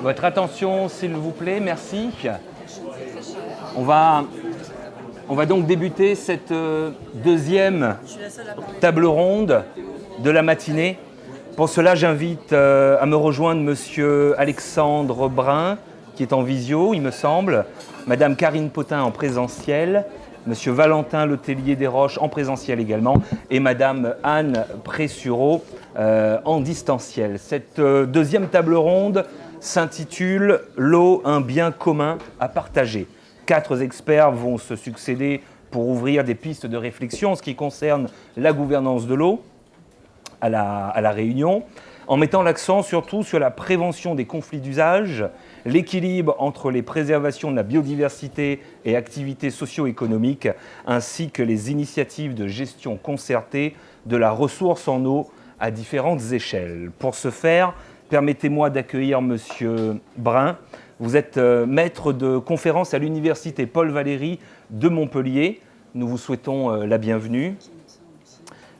Votre attention, s'il vous plaît, merci. On va donc débuter cette deuxième table ronde de la matinée. Pour cela, j'invite à me rejoindre Monsieur Alexandre Brun, qui est en visio, il me semble, Madame Karine Potin en présentiel, Monsieur Valentin Letellier Desroches en présentiel également, et Madame Anne Pressureau en distanciel. Cette deuxième table ronde s'intitule « L'eau, un bien commun à partager ». 4 experts vont se succéder pour ouvrir des pistes de réflexion en ce qui concerne la gouvernance de l'eau à la Réunion, en mettant l'accent surtout sur la prévention des conflits d'usage, l'équilibre entre les préservations de la biodiversité et activités socio-économiques, ainsi que les initiatives de gestion concertée de la ressource en eau à différentes échelles. Pour ce faire, permettez-moi d'accueillir Monsieur Brun. Vous êtes maître de conférence à l'université Paul Valéry de Montpellier. Nous vous souhaitons la bienvenue.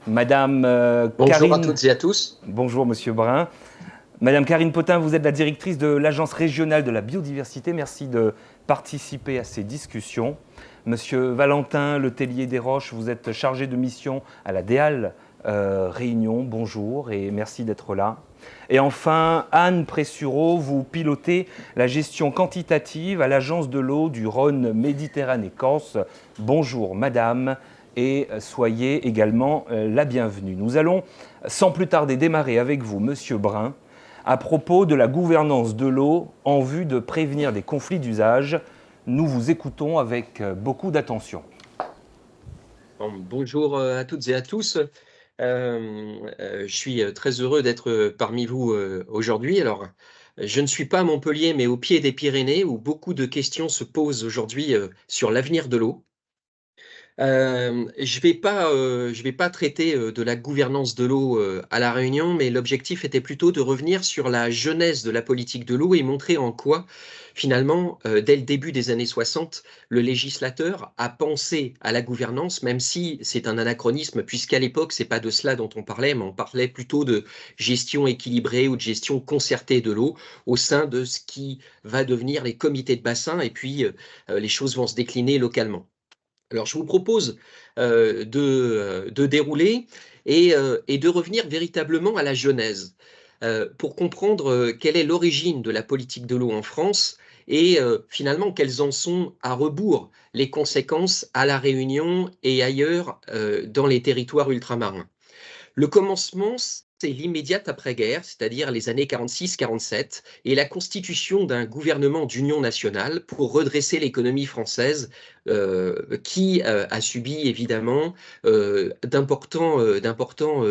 Madame Bonjour Karine... à toutes et à tous. Bonjour Monsieur Brun. Madame Karine Potin, vous êtes la directrice de l'Agence régionale de la biodiversité. Merci de participer à ces discussions. Monsieur Valentin Letellier Desroches, vous êtes chargé de mission à la DEAL Réunion. Bonjour et merci d'être là. Et enfin, Anne Pressureau, vous pilotez la gestion quantitative à l'Agence de l'eau du Rhône Méditerranée-Corse. Bonjour Madame et soyez également la bienvenue. Nous allons sans plus tarder démarrer avec vous, Monsieur Brun, à propos de la gouvernance de l'eau en vue de prévenir des conflits d'usage. Nous vous écoutons avec beaucoup d'attention. Bonjour à toutes et à tous. Je suis très heureux d'être parmi vous aujourd'hui. Alors, je ne suis pas à Montpellier, mais au pied des Pyrénées, où beaucoup de questions se posent aujourd'hui sur l'avenir de l'eau. Je vais pas traiter de la gouvernance de l'eau à La Réunion, mais l'objectif était plutôt de revenir sur la genèse de la politique de l'eau et montrer en quoi, finalement, dès le début des années 60, le législateur a pensé à la gouvernance, même si c'est un anachronisme, puisqu'à l'époque, c'est pas de cela dont on parlait, mais on parlait plutôt de gestion équilibrée ou de gestion concertée de l'eau au sein de ce qui va devenir les comités de bassin, et puis les choses vont se décliner localement. Alors, je vous propose de dérouler et de revenir véritablement à la genèse pour comprendre quelle est l'origine de la politique de l'eau en France et finalement quelles en sont à rebours les conséquences à La Réunion et ailleurs dans les territoires ultramarins. Le commencement, c'est l'immédiate après-guerre, c'est-à-dire les années 46-47, et la constitution d'un gouvernement d'union nationale pour redresser l'économie française qui a subi évidemment d'importants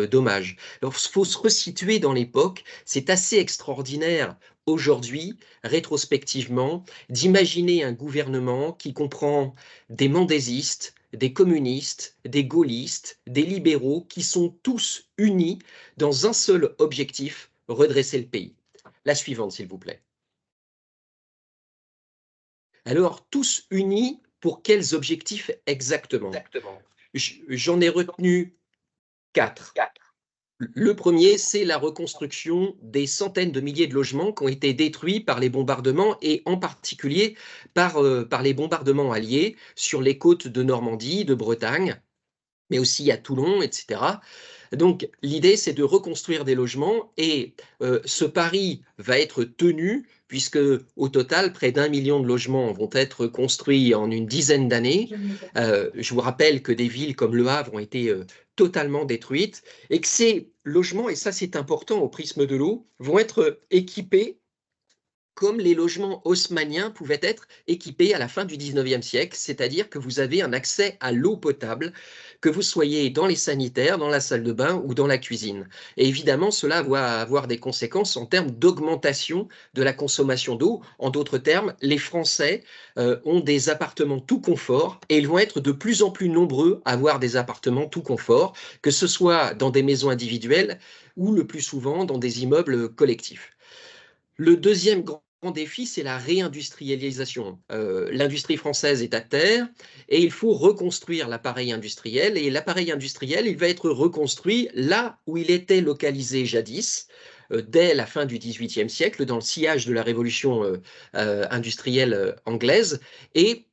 dommages. Alors, il faut se resituer dans l'époque, c'est assez extraordinaire aujourd'hui, rétrospectivement, d'imaginer un gouvernement qui comprend des mendésistes, des communistes, des gaullistes, des libéraux qui sont tous unis dans un seul objectif, redresser le pays. La suivante, s'il vous plaît. Alors, tous unis pour quels objectifs exactement? J'en ai retenu 4. Le premier, c'est la reconstruction des centaines de milliers de logements qui ont été détruits par les bombardements et en particulier par les bombardements alliés sur les côtes de Normandie, de Bretagne, mais aussi à Toulon, etc. Donc l'idée, c'est de reconstruire des logements et ce pari va être tenu puisque au total, près d'1 million de logements vont être construits en une dizaine d'années. Je vous rappelle que des villes comme Le Havre ont été totalement détruites et que ces logements, et ça c'est important au prisme de l'eau, vont être équipés comme les logements haussmanniens pouvaient être équipés à la fin du 19e siècle, c'est-à-dire que vous avez un accès à l'eau potable, que vous soyez dans les sanitaires, dans la salle de bain ou dans la cuisine. Et évidemment, cela va avoir des conséquences en termes d'augmentation de la consommation d'eau. En d'autres termes, les Français ont des appartements tout confort et ils vont être de plus en plus nombreux à avoir des appartements tout confort, que ce soit dans des maisons individuelles ou le plus souvent dans des immeubles collectifs. Le deuxième grand défi, c'est la réindustrialisation. L'industrie française est à terre et il faut reconstruire l'appareil industriel. Et l'appareil industriel, il va être reconstruit là où il était localisé jadis, dès la fin du XVIIIe siècle, dans le sillage de la révolution industrielle anglaise, et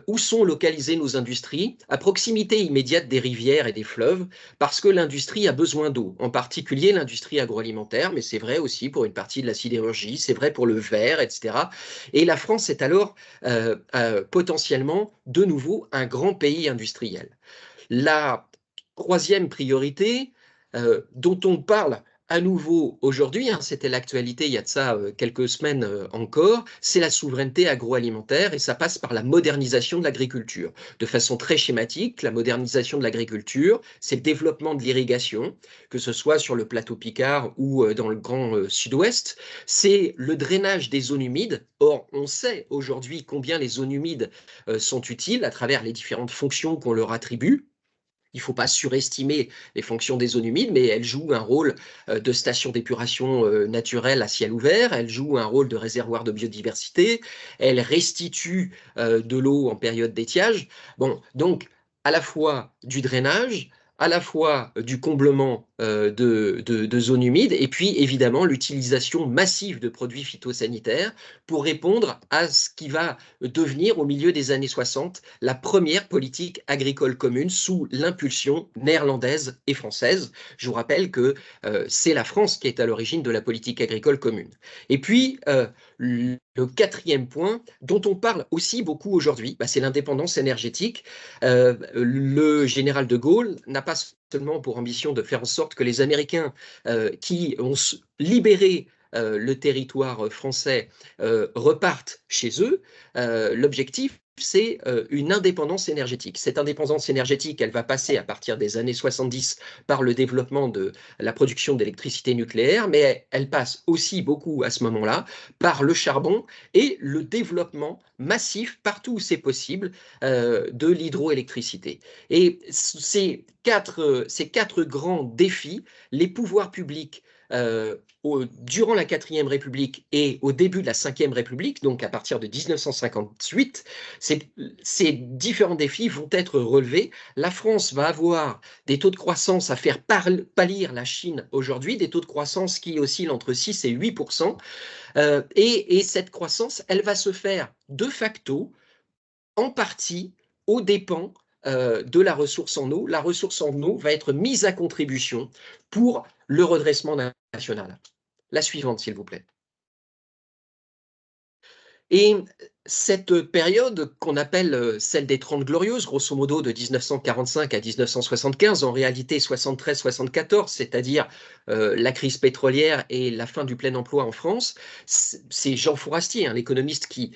où sont localisées nos industries, à proximité immédiate des rivières et des fleuves, parce que l'industrie a besoin d'eau, en particulier l'industrie agroalimentaire, mais c'est vrai aussi pour une partie de la sidérurgie, c'est vrai pour le verre, etc. Et la France est alors potentiellement de nouveau un grand pays industriel. La troisième priorité dont on parle à nouveau aujourd'hui, hein, c'était l'actualité il y a de ça quelques semaines encore, c'est la souveraineté agroalimentaire et ça passe par la modernisation de l'agriculture. De façon très schématique, la modernisation de l'agriculture, c'est le développement de l'irrigation, que ce soit sur le plateau Picard ou dans le grand sud-ouest, c'est le drainage des zones humides. Or, on sait aujourd'hui combien les zones humides sont utiles à travers les différentes fonctions qu'on leur attribue. Il ne faut pas surestimer les fonctions des zones humides, mais elles jouent un rôle de station d'épuration naturelle à ciel ouvert, elles jouent un rôle de réservoir de biodiversité, elles restituent de l'eau en période d'étiage. Bon, donc à la fois du drainage, à la fois du comblement de zones humides, et puis évidemment l'utilisation massive de produits phytosanitaires pour répondre à ce qui va devenir au milieu des années 60 la première politique agricole commune sous l'impulsion néerlandaise et française. Je vous rappelle que c'est la France qui est à l'origine de la politique agricole commune. Et puis, le quatrième point, dont on parle aussi beaucoup aujourd'hui, c'est l'indépendance énergétique. Le général de Gaulle n'a pas seulement pour ambition de faire en sorte que les Américains qui ont libéré le territoire français repartent chez eux. L'objectif, c'est une indépendance énergétique. Cette indépendance énergétique, elle va passer à partir des années 70 par le développement de la production d'électricité nucléaire, mais elle passe aussi beaucoup à ce moment-là par le charbon et le développement massif, partout où c'est possible, de l'hydroélectricité. Et ces quatre grands défis, les pouvoirs publics durant la 4e République et au début de la 5e République, donc à partir de 1958, ces différents défis vont être relevés. La France va avoir des taux de croissance à faire pâlir la Chine aujourd'hui, des taux de croissance qui oscillent entre 6 et 8%. Et cette croissance, elle va se faire de facto, en partie, aux dépens de la ressource en eau. La ressource en eau va être mise à contribution pour le redressement national. La suivante, s'il vous plaît. Et cette période qu'on appelle celle des 30 Glorieuses, grosso modo de 1945 à 1975, en réalité 73-74, c'est-à-dire la crise pétrolière et la fin du plein emploi en France, c'est Jean Fourastier, l'économiste qui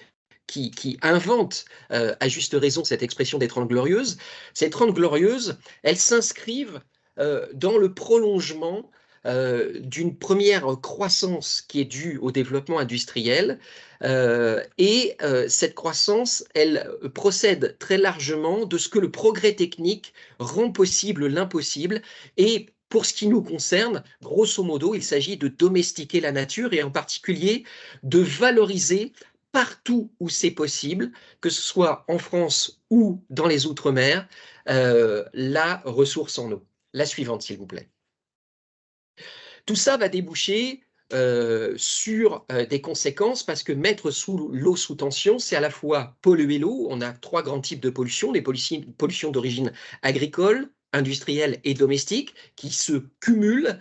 invente à juste raison cette expression des 30 Glorieuses. Ces 30 Glorieuses, elles s'inscrivent dans le prolongement d'une première croissance qui est due au développement industriel. Cette croissance, elle procède très largement de ce que le progrès technique rend possible l'impossible. Et pour ce qui nous concerne, grosso modo, il s'agit de domestiquer la nature et en particulier de valoriser partout où c'est possible, que ce soit en France ou dans les Outre-mer, la ressource en eau. La suivante, s'il vous plaît. Tout ça va déboucher sur des conséquences parce que mettre l'eau sous tension, c'est à la fois polluer l'eau. On a 3 grands types de pollution, les pollutions d'origine agricole, industrielle et domestique qui se cumulent.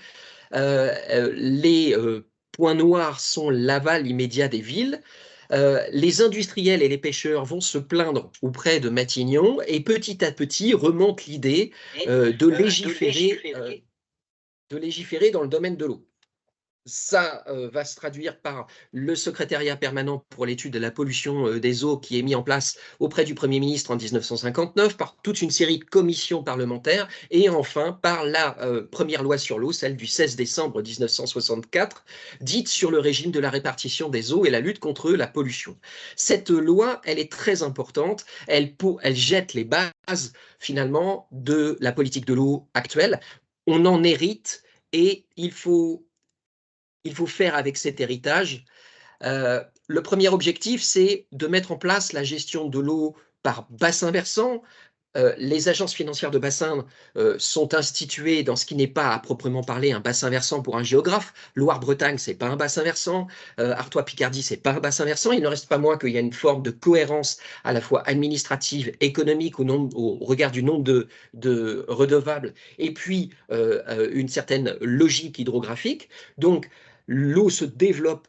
Les points noirs sont l'aval immédiat des villes. Les industriels et les pêcheurs vont se plaindre auprès de Matignon et petit à petit remonte l'idée de légiférer dans le domaine de l'eau. Ça va se traduire par le secrétariat permanent pour l'étude de la pollution des eaux qui est mis en place auprès du Premier ministre en 1959, par toute une série de commissions parlementaires et enfin par la première loi sur l'eau, celle du 16 décembre 1964, dite sur le régime de la répartition des eaux et la lutte contre la pollution. Cette loi, elle est très importante, elle jette les bases finalement de la politique de l'eau actuelle. On en hérite et il faut faire avec cet héritage. Le premier objectif, c'est de mettre en place la gestion de l'eau par bassin versant, Les agences financières de bassin sont instituées dans ce qui n'est pas à proprement parler un bassin versant pour un géographe. Loire-Bretagne, c'est pas un bassin versant. Artois-Picardie, c'est pas un bassin versant. Il ne reste pas moins qu'il y a une forme de cohérence à la fois administrative, économique au regard du nombre de redevables, et puis une certaine logique hydrographique. Donc, l'eau se développe.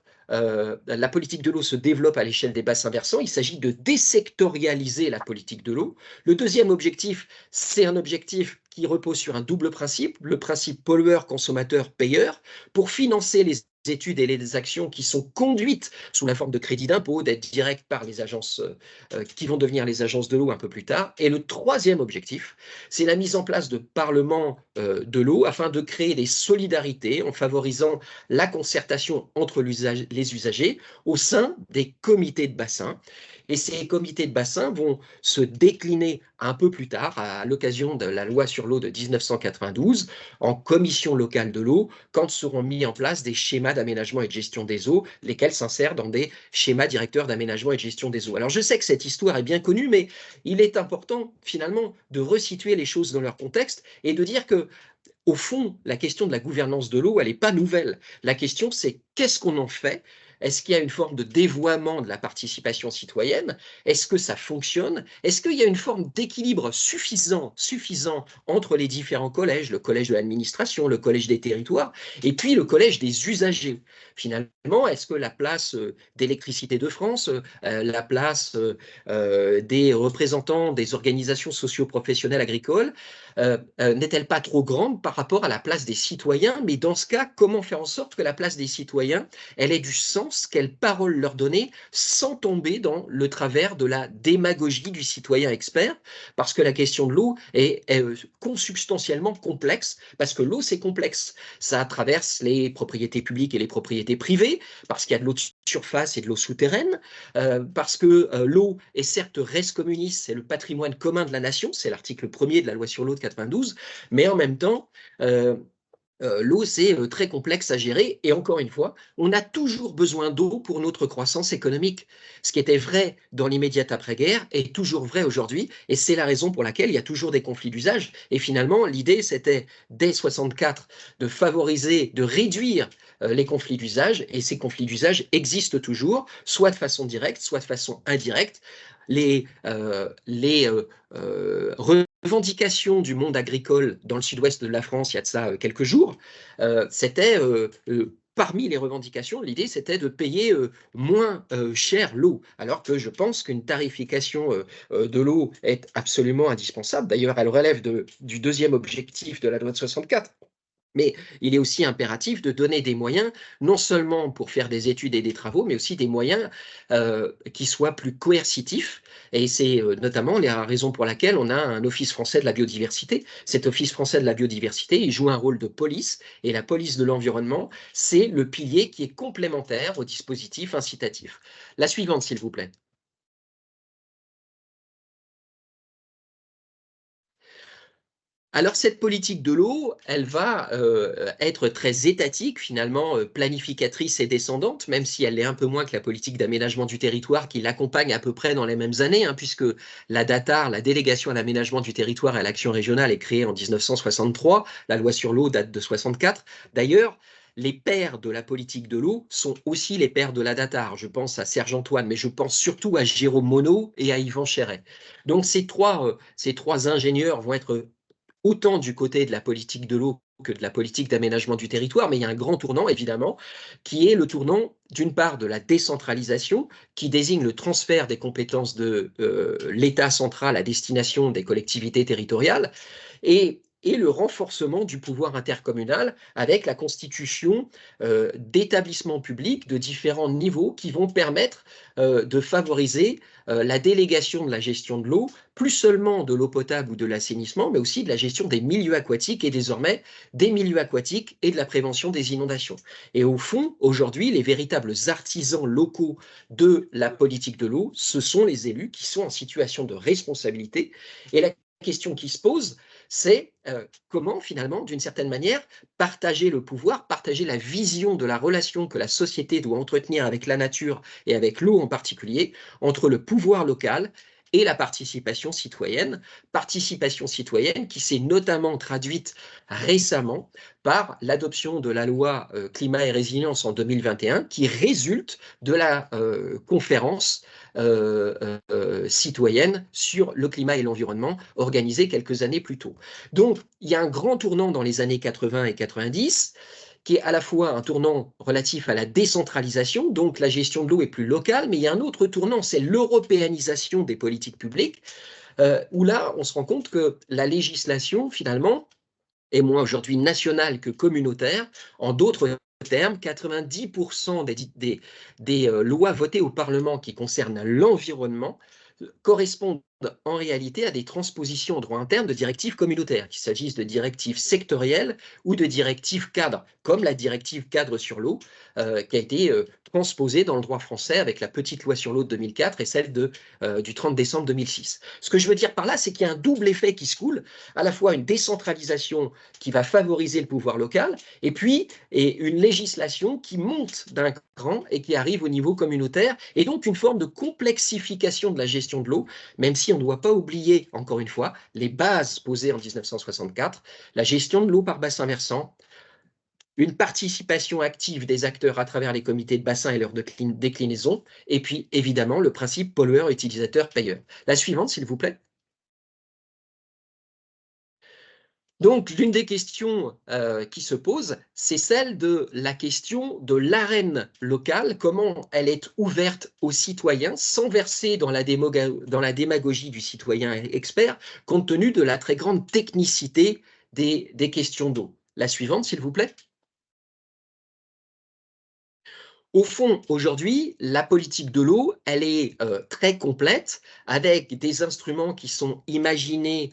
La politique de l'eau se développe à l'échelle des bassins versants. Il s'agit de désectorialiser la politique de l'eau. Le deuxième objectif, c'est un objectif qui repose sur un double principe, le principe pollueur, consommateur, payeur, pour financer les études et les actions qui sont conduites sous la forme de crédit d'impôt, d'aide directe par les agences qui vont devenir les agences de l'eau un peu plus tard. Et le troisième objectif, c'est la mise en place de parlements de l'eau afin de créer des solidarités en favorisant la concertation entre les usagers au sein des comités de bassin. Et ces comités de bassin vont se décliner un peu plus tard, à l'occasion de la loi sur l'eau de 1992, en commission locale de l'eau, quand seront mis en place des schémas d'aménagement et de gestion des eaux, lesquels s'insèrent dans des schémas directeurs d'aménagement et de gestion des eaux. Alors je sais que cette histoire est bien connue, mais il est important finalement de resituer les choses dans leur contexte et de dire que au fond, la question de la gouvernance de l'eau, elle n'est pas nouvelle. La question, c'est qu'est-ce qu'on en fait? Est-ce qu'il y a une forme de dévoiement de la participation citoyenne? Est-ce que ça fonctionne? Est-ce qu'il y a une forme d'équilibre suffisant entre les différents collèges, le collège de l'administration, le collège des territoires, et puis le collège des usagers? Finalement, est-ce que la place d'Électricité de France, la place des représentants des organisations socio-professionnelles agricoles, n'est-elle pas trop grande par rapport à la place des citoyens? Mais dans ce cas, comment faire en sorte que la place des citoyens, elle ait du sens, quelles paroles leur donner, sans tomber dans le travers de la démagogie du citoyen expert? Parce que la question de l'eau est consubstantiellement complexe, parce que l'eau, c'est complexe. Ça traverse les propriétés publiques et les propriétés privées, parce qu'il y a de l'eau de surface et de l'eau souterraine, parce que l'eau est certes res communis, c'est le patrimoine commun de la nation, c'est l'article 1er de la loi sur l'eau de 92, mais en même temps, l'eau, c'est très complexe à gérer. Et encore une fois, on a toujours besoin d'eau pour notre croissance économique. Ce qui était vrai dans l'immédiate après-guerre est toujours vrai aujourd'hui. Et c'est la raison pour laquelle il y a toujours des conflits d'usage. Et finalement, l'idée, c'était, dès 64, de favoriser, de réduire les conflits d'usage. Et ces conflits d'usage existent toujours, soit de façon directe, soit de façon indirecte. Les revendications du monde agricole dans le sud-ouest de la France, il y a de ça quelques jours, c'était parmi les revendications, l'idée c'était de payer moins cher l'eau, alors que je pense qu'une tarification de l'eau est absolument indispensable. D'ailleurs, elle relève du deuxième objectif de la loi de 64. Mais il est aussi impératif de donner des moyens, non seulement pour faire des études et des travaux, mais aussi des moyens qui soient plus coercitifs. Et c'est notamment la raison pour laquelle on a un Office français de la biodiversité. Cet Office français de la biodiversité, il joue un rôle de police, et la police de l'environnement, c'est le pilier qui est complémentaire au dispositif incitatif. La suivante, s'il vous plaît. Alors cette politique de l'eau, elle va être très étatique, finalement planificatrice et descendante, même si elle l'est un peu moins que la politique d'aménagement du territoire qui l'accompagne à peu près dans les mêmes années, hein, puisque la DATAR, la délégation à l'aménagement du territoire et à l'action régionale, est créée en 1963, la loi sur l'eau date de 64. D'ailleurs, les pères de la politique de l'eau sont aussi les pères de la DATAR. Je pense à Serge Antoine, mais je pense surtout à Jérôme Monod et à Yvan Chéret. Donc ces trois ingénieurs vont être autant du côté de la politique de l'eau que de la politique d'aménagement du territoire, mais il y a un grand tournant, évidemment, qui est le tournant, d'une part, de la décentralisation, qui désigne le transfert des compétences de l'État central à destination des collectivités territoriales, et le renforcement du pouvoir intercommunal avec la constitution d'établissements publics de différents niveaux qui vont permettre de favoriser la délégation de la gestion de l'eau, plus seulement de l'eau potable ou de l'assainissement, mais aussi de la gestion des milieux aquatiques et désormais des milieux aquatiques et de la prévention des inondations. Et au fond, aujourd'hui, les véritables artisans locaux de la politique de l'eau, ce sont les élus qui sont en situation de responsabilité. Et la question qui se pose, c'est comment finalement, d'une certaine manière, partager le pouvoir, partager la vision de la relation que la société doit entretenir avec la nature et avec l'eau en particulier, entre le pouvoir local et la participation citoyenne qui s'est notamment traduite récemment par l'adoption de la loi climat et résilience en 2021, qui résulte de la conférence citoyenne sur le climat et l'environnement organisée quelques années plus tôt. Donc, il y a un grand tournant dans les années 80 et 90, qui est à la fois un tournant relatif à la décentralisation, donc la gestion de l'eau est plus locale, mais il y a un autre tournant, c'est l'européanisation des politiques publiques, où là, on se rend compte que la législation, finalement, est moins aujourd'hui nationale que communautaire. En d'autres termes, 90% des lois votées au Parlement qui concernent l'environnement correspondent en réalité à des transpositions en droit interne de directives communautaires, qu'il s'agisse de directives sectorielles ou de directives cadres, comme la directive cadre sur l'eau, qui a été transposée dans le droit français avec la petite loi sur l'eau de 2004 et celle du 30 décembre 2006. Ce que je veux dire par là, c'est qu'il y a un double effet qui se coule, à la fois une décentralisation qui va favoriser le pouvoir local, et puis une législation qui monte d'un cran et qui arrive au niveau communautaire, et donc une forme de complexification de la gestion de l'eau, même si on ne doit pas oublier, encore une fois, les bases posées en 1964, la gestion de l'eau par bassin versant, une participation active des acteurs à travers les comités de bassin et leur déclinaison, et puis évidemment le principe pollueur-utilisateur-payeur. La suivante, s'il vous plaît. Donc, l'une des questions qui se pose, c'est celle de la question de l'arène locale, comment elle est ouverte aux citoyens sans verser dans la démagogie du citoyen expert, compte tenu de la très grande technicité des questions d'eau. La suivante, s'il vous plaît. Au fond, aujourd'hui, la politique de l'eau, elle est très complète, avec des instruments qui sont imaginés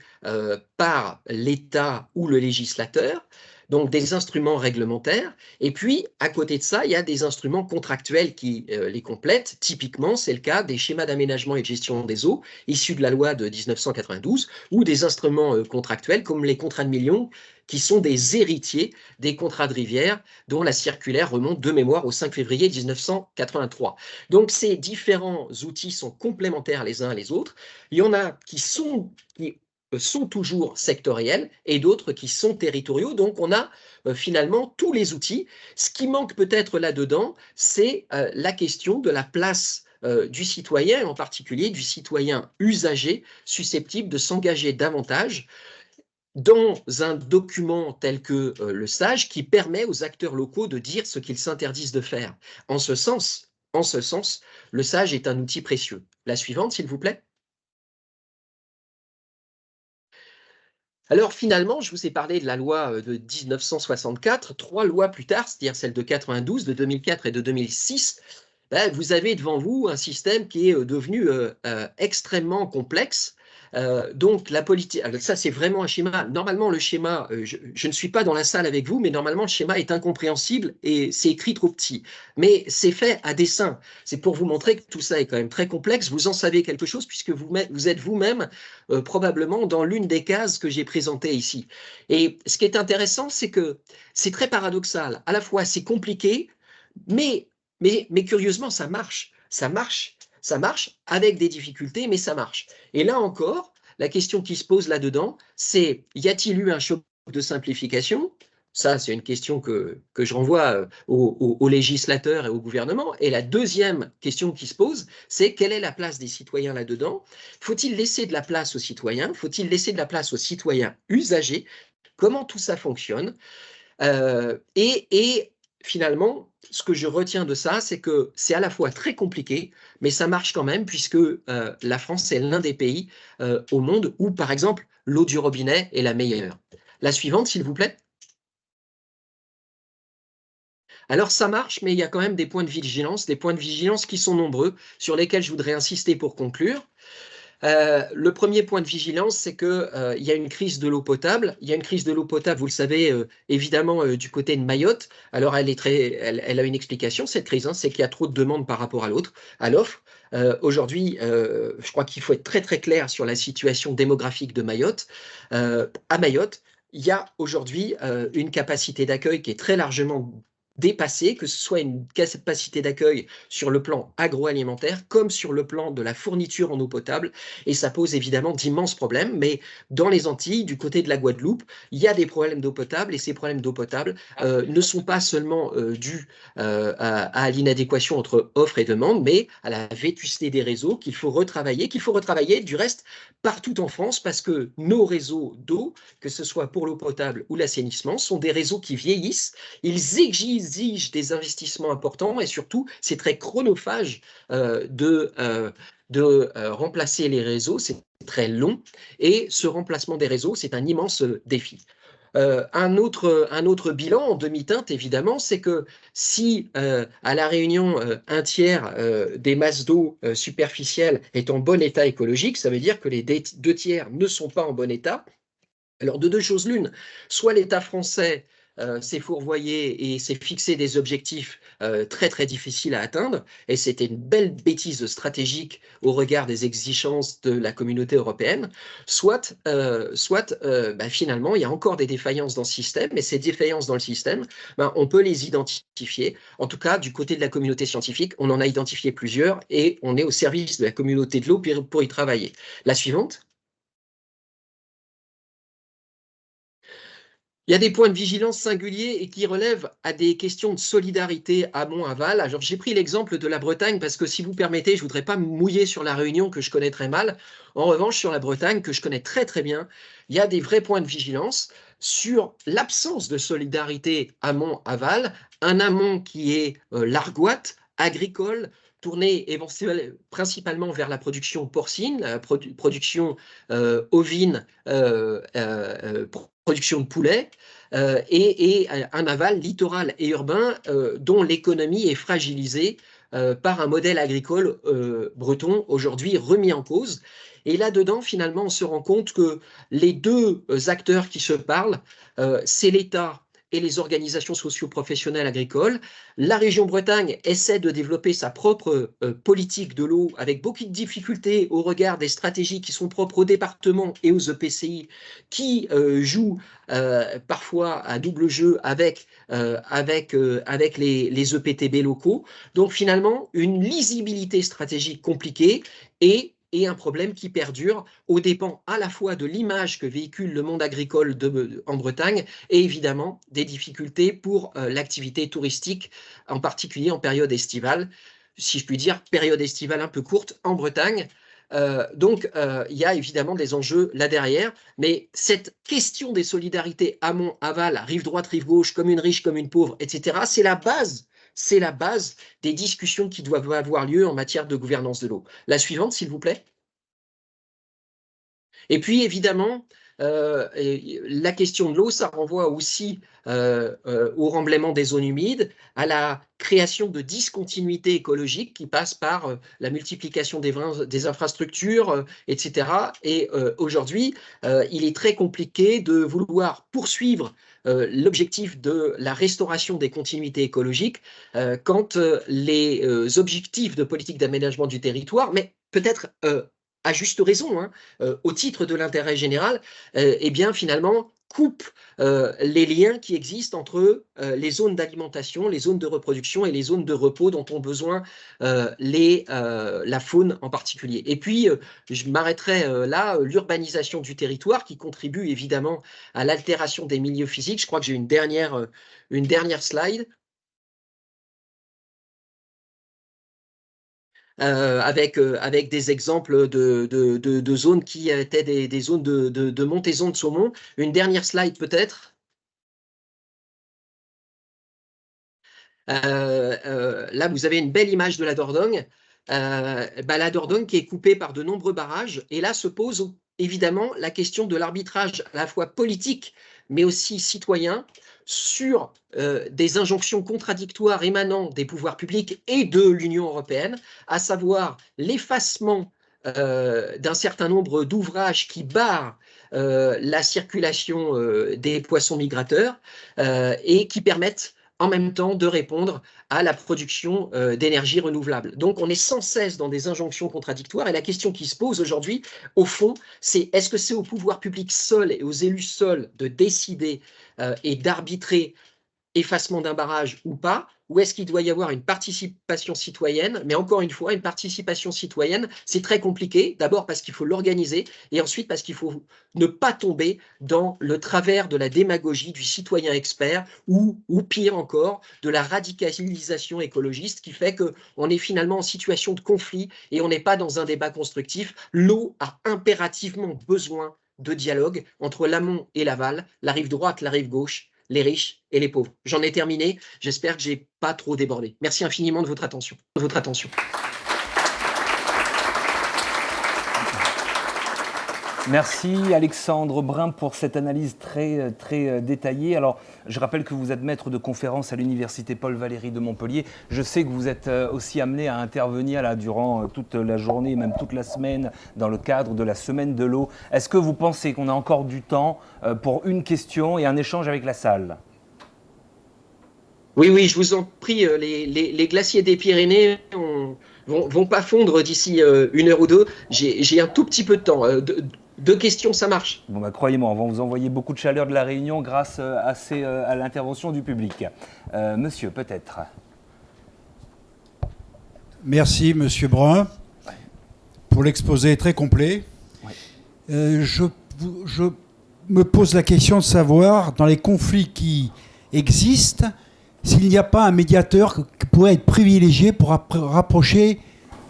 par l'État ou le législateur, donc des instruments réglementaires. Et puis, à côté de ça, il y a des instruments contractuels qui les complètent. Typiquement, c'est le cas des schémas d'aménagement et de gestion des eaux, issus de la loi de 1992, ou des instruments contractuels comme les contrats de millions, qui sont des héritiers des contrats de rivière, dont la circulaire remonte de mémoire au 5 février 1983. Donc ces différents outils sont complémentaires les uns les autres. Il y en a qui sont toujours sectoriels et d'autres qui sont territoriaux. Donc on a finalement tous les outils. Ce qui manque peut-être là-dedans, c'est la question de la place du citoyen, et en particulier du citoyen usagé, susceptible de s'engager davantage dans un document tel que le SAGE, qui permet aux acteurs locaux de dire ce qu'ils s'interdisent de faire. En ce sens, le SAGE est un outil précieux. La suivante, s'il vous plaît. Alors finalement, je vous ai parlé de la loi de 1964. 3 lois plus tard, c'est-à-dire celle de 92, de 2004 et de 2006, vous avez devant vous un système qui est devenu extrêmement complexe. Donc la politique, ça c'est vraiment un schéma. Normalement le schéma, je ne suis pas dans la salle avec vous, mais normalement le schéma est incompréhensible et c'est écrit trop petit. Mais c'est fait à dessein. C'est pour vous montrer que tout ça est quand même très complexe. Vous en savez quelque chose puisque vous êtes vous-même probablement dans l'une des cases que j'ai présentées ici. Et ce qui est intéressant, c'est que c'est très paradoxal. À la fois c'est compliqué, mais curieusement ça marche. Ça marche avec des difficultés, mais ça marche. Et là encore, la question qui se pose là-dedans, c'est y a-t-il eu un choc de simplification? Ça, c'est une question que je renvoie aux législateurs et au gouvernement. Et la deuxième question qui se pose, c'est quelle est la place des citoyens là-dedans? Faut-il laisser de la place aux citoyens? Faut-il laisser de la place aux citoyens usagers? Comment tout ça fonctionne? Et finalement, ce que je retiens de ça, c'est que c'est à la fois très compliqué, mais ça marche quand même, puisque la France est l'un des pays au monde où, par exemple, l'eau du robinet est la meilleure. La suivante, s'il vous plaît. Alors ça marche, mais il y a quand même des points de vigilance qui sont nombreux, sur lesquels je voudrais insister pour conclure. Le premier point de vigilance, c'est qu'il y a une crise de l'eau potable. Il y a une crise de l'eau potable, vous le savez, évidemment, du côté de Mayotte. Alors, elle a une explication, cette crise, c'est qu'il y a trop de demandes par rapport à l'offre. Aujourd'hui, je crois qu'il faut être très, très clair sur la situation démographique de Mayotte. À Mayotte, il y a aujourd'hui une capacité d'accueil qui est très largement dépassée, que ce soit une capacité d'accueil sur le plan agroalimentaire comme sur le plan de la fourniture en eau potable. Et ça pose évidemment d'immenses problèmes. Mais dans les Antilles, du côté de la Guadeloupe, il y a des problèmes d'eau potable et ces problèmes d'eau potable ne sont pas seulement dus à l'inadéquation entre offre et demande, mais à la vétusté des réseaux qu'il faut retravailler du reste partout en France parce que nos réseaux d'eau, que ce soit pour l'eau potable ou l'assainissement, sont des réseaux qui vieillissent. Ils exigent des investissements importants et surtout, c'est très chronophage de remplacer les réseaux, c'est très long et ce remplacement des réseaux, c'est un immense défi. Un autre bilan en demi-teinte, évidemment, c'est que si à La Réunion, un tiers des masses d'eau superficielles est en bon état écologique, ça veut dire que les deux tiers ne sont pas en bon état. Alors, de deux choses l'une, soit l'État français s'est fourvoyé et s'est fixé des objectifs très très difficiles à atteindre, et c'était une belle bêtise stratégique au regard des exigences de la communauté européenne, soit finalement il y a encore des défaillances dans le système, et ces défaillances dans le système, on peut les identifier. En tout cas, du côté de la communauté scientifique, on en a identifié plusieurs, et on est au service de la communauté de l'eau pour y travailler. La suivante. Il y a des points de vigilance singuliers et qui relèvent à des questions de solidarité amont-aval. Alors, j'ai pris l'exemple de la Bretagne parce que, si vous permettez, je ne voudrais pas me mouiller sur la Réunion que je connais très mal. En revanche, sur la Bretagne, que je connais très très bien, il y a des vrais points de vigilance sur l'absence de solidarité amont-aval. Un amont qui est largoite, agricole, tourné principalement vers la production porcine, la production ovine, production de poulet, et un aval littoral et urbain dont l'économie est fragilisée par un modèle agricole breton aujourd'hui remis en cause. Et là-dedans, finalement, on se rend compte que les deux acteurs qui se parlent, c'est l'État et les organisations socio-professionnelles agricoles. La région Bretagne essaie de développer sa propre politique de l'eau avec beaucoup de difficultés au regard des stratégies qui sont propres aux départements et aux EPCI qui jouent parfois à double jeu avec les EPTB locaux. Donc finalement, une lisibilité stratégique compliquée et un problème qui perdure aux dépens à la fois de l'image que véhicule le monde agricole en Bretagne et évidemment des difficultés pour l'activité touristique, en particulier en période estivale, si je puis dire, période estivale un peu courte en Bretagne. Donc, il y a évidemment des enjeux là derrière, mais cette question des solidarités amont-aval, rive droite, rive gauche, commune riche, commune pauvre, etc., c'est la base des discussions qui doivent avoir lieu en matière de gouvernance de l'eau. La suivante, s'il vous plaît. Et puis, évidemment, la question de l'eau, ça renvoie aussi au remblaiement des zones humides, à la création de discontinuités écologiques qui passent par la multiplication des infrastructures, etc. Et aujourd'hui, il est très compliqué de vouloir poursuivre l'objectif de la restauration des continuités écologiques quand les objectifs de politique d'aménagement du territoire, mais peut-être à juste raison, hein, au titre de l'intérêt général, eh bien finalement coupe les liens qui existent entre les zones d'alimentation, les zones de reproduction et les zones de repos dont ont besoin la faune en particulier. Et puis, je m'arrêterai là, l'urbanisation du territoire qui contribue évidemment à l'altération des milieux physiques. Je crois que j'ai une dernière slide. Avec des exemples de zones qui étaient des zones de montaison de saumon. Une dernière slide peut-être. Là, vous avez une belle image de la Dordogne. La Dordogne qui est coupée par de nombreux barrages. Et là se pose évidemment la question de l'arbitrage à la fois politique, mais aussi citoyen, sur des injonctions contradictoires émanant des pouvoirs publics et de l'Union européenne, à savoir l'effacement d'un certain nombre d'ouvrages qui barrent la circulation des poissons migrateurs et qui permettent en même temps de répondre à la production d'énergie renouvelable. Donc on est sans cesse dans des injonctions contradictoires et la question qui se pose aujourd'hui, au fond, c'est est-ce que c'est au pouvoir public seul et aux élus seuls de décider et d'arbitrer effacement d'un barrage ou pas, ou est-ce qu'il doit y avoir une participation citoyenne? Mais encore une fois, une participation citoyenne, c'est très compliqué, d'abord parce qu'il faut l'organiser, et ensuite parce qu'il faut ne pas tomber dans le travers de la démagogie du citoyen expert, ou pire encore, de la radicalisation écologiste qui fait qu'on est finalement en situation de conflit et on n'est pas dans un débat constructif. L'eau a impérativement besoin de dialogue entre l'amont et l'aval, la rive droite, la rive gauche, les riches et les pauvres. J'en ai terminé. J'espère que je n'ai pas trop débordé. Merci infiniment de votre attention. Merci Alexandre Brun pour cette analyse très détaillée. Alors, je rappelle que vous êtes maître de conférence à l'université Paul Valéry de Montpellier. Je sais que vous êtes aussi amené à intervenir là, durant toute la journée, même toute la semaine, dans le cadre de la semaine de l'eau. Est-ce que vous pensez qu'on a encore du temps pour une question et un échange avec la salle ? Oui, je vous en prie, les glaciers des Pyrénées vont pas fondre d'ici 1 heure ou deux. J'ai un tout petit peu de temps. Deux questions, ça marche. Bon, bah, croyez-moi, on va vous envoyer beaucoup de chaleur de la Réunion grâce à l'intervention du public. Monsieur, peut-être. Merci, Monsieur Brun, pour l'exposé très complet. Ouais. Je me pose la question de savoir, dans les conflits qui existent, s'il n'y a pas un médiateur qui pourrait être privilégié pour rapprocher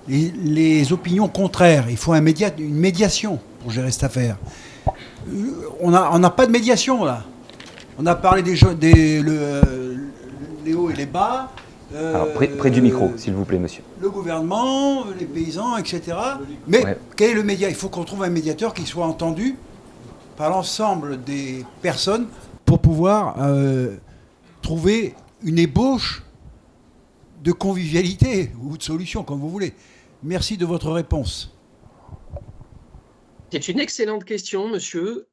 les opinions contraires. Il faut une médiation pour gérer cette affaire. On n'a pas de médiation, là. On a parlé des hauts et les bas. Alors, près du micro, s'il vous plaît, monsieur. Le gouvernement, les paysans, etc. Mais quel est le média? Il faut qu'on trouve un médiateur qui soit entendu par l'ensemble des personnes pour pouvoir trouver une ébauche de convivialité ou de solution, comme vous voulez. Merci de votre réponse. C'est une excellente question, monsieur,